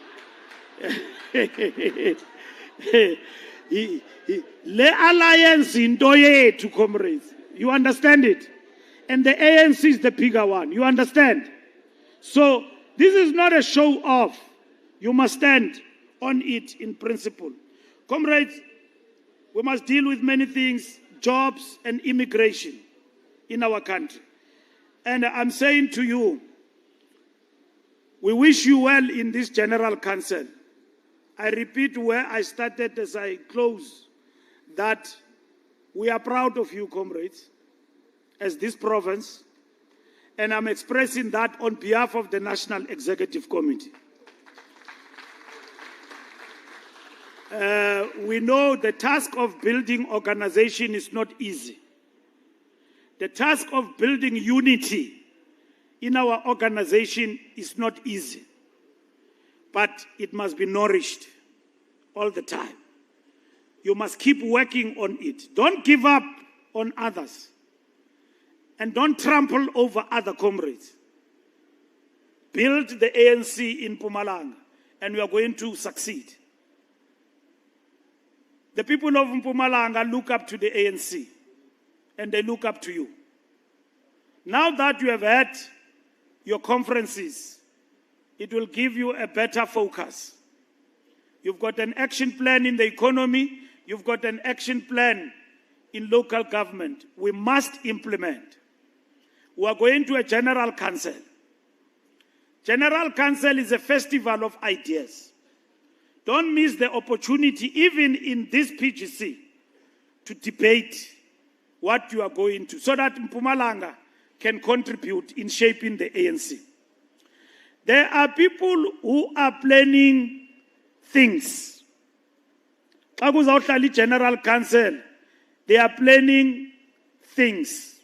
le alliance into yethu, comrades. You understand it? And the ANC is the bigger one. You understand? So this is not a show off. You must stand on it in principle. Comrades, we must deal with many things, jobs and immigration in our country. And I'm saying to you, we wish you well in this General Council. I repeat where I started as I close, that we are proud of you, comrades, as this province, and I'm expressing that on behalf of the National Executive Committee. We know the task of building organization is not easy. The task of building unity in our organization is not easy, but it must be nourished all the time. You must keep working on it. Don't give up on others. And don't trample over other comrades. Build the ANC in Mpumalanga, and we are going to succeed. The people of Mpumalanga look up to the ANC, and they look up to you. Now that you have had your conferences, it will give you a better focus. You've got an action plan in the economy. You've got an action plan in local government, we must implement. We are going to a general council. General council is a festival of ideas. Don't miss the opportunity, even in this PGC, to debate what you are going to, so that Mpumalanga can contribute in shaping the ANC. There are people who are planning things. Xa kuzawuhlala General Council, they are planning things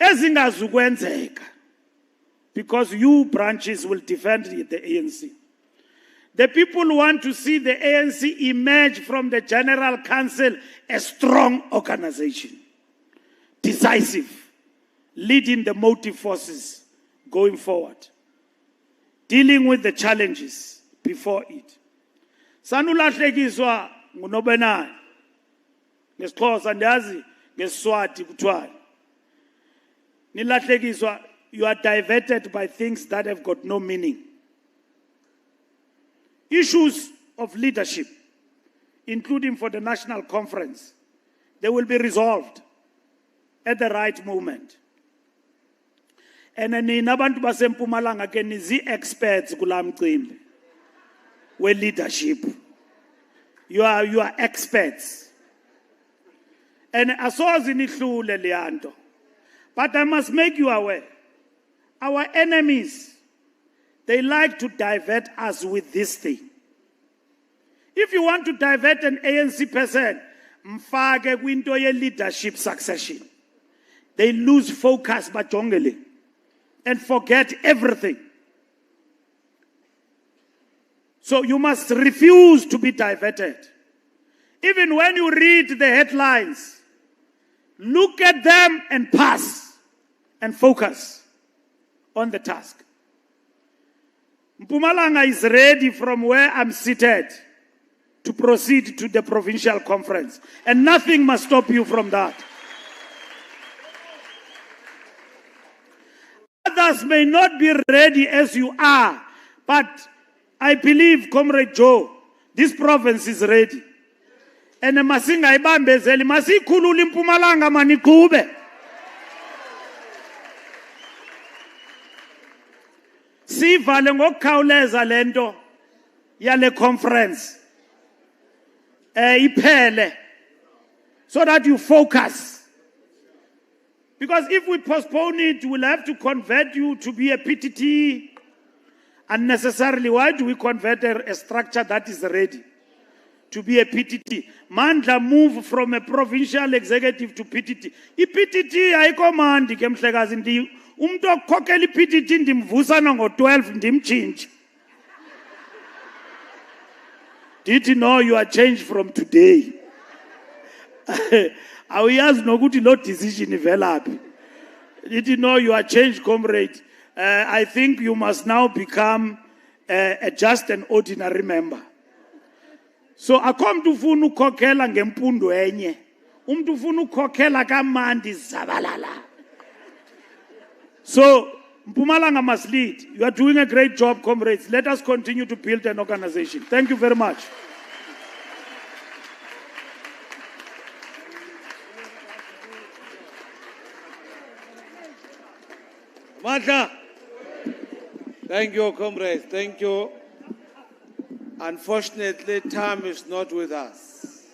ezingazukwenzeka, because you branches will defend the ANC. The people want to see the ANC emerge from the General Council a strong organization, decisive, leading the motive forces going forward, dealing with the challenges before it. Sanulahlekiswa nguNobenani ngeXhosa ndiyazi ngeSiswati kuthiwa nilahlekiswa, you are diverted by things that have got no meaning. Issues of leadership, including for the national conference, they will be resolved at the right moment. And nina abantu baseMpumalanga ke nizi experts kula mcimbi we leadership. You are experts. And asozi nihlule leyanto. But I must make you aware, our enemies, they like to divert us with this thing. If you want to divert an ANC person, mfake kwinto ye leadership succession. They lose focus bajongele and forget everything. So you must refuse to be diverted. Even when you read the headlines, look at them and pass and focus on the task. Mpumalanga is ready from where I'm seated to proceed to the provincial conference, and nothing must stop you from that. Others may not be ready as you are, but I believe, Comrade Joe, this province is ready. And masinga ibambezeli masikhulula iMpumalanga maniqhube. Sivale ngokukhawuleza lento yale conference iphele, so that you focus. Because if we postpone it, we'll have to convert you to be a PTT unnecessarily. Why do we convert a structure that is ready to be a PTT? Mandla move from a provincial executive to PTT. PTT ayikomandi ke mhlekazi, ndi umuntu okhokhela iPTT ndimvusana ngo12 ndimchinje. Did you know you are changed from today? Awuyazi nokuthi lo decision ivelaphi. Did you know you are changed, comrade? I think you must now become just an ordinary member. So akomntu ufuna ukhokhela ngempundo enye, umuntu ufuna ukhokhela kamandi zabalala. So Mpumalanga must lead. You are doing a great job, comrades. Let us continue to build an organization. Thank you very much. Martha. Thank you, comrades. Thank you. Unfortunately, time is not with us.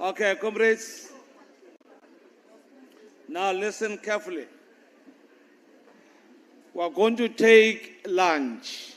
Okay, comrades. Now listen carefully. We are going to take lunch.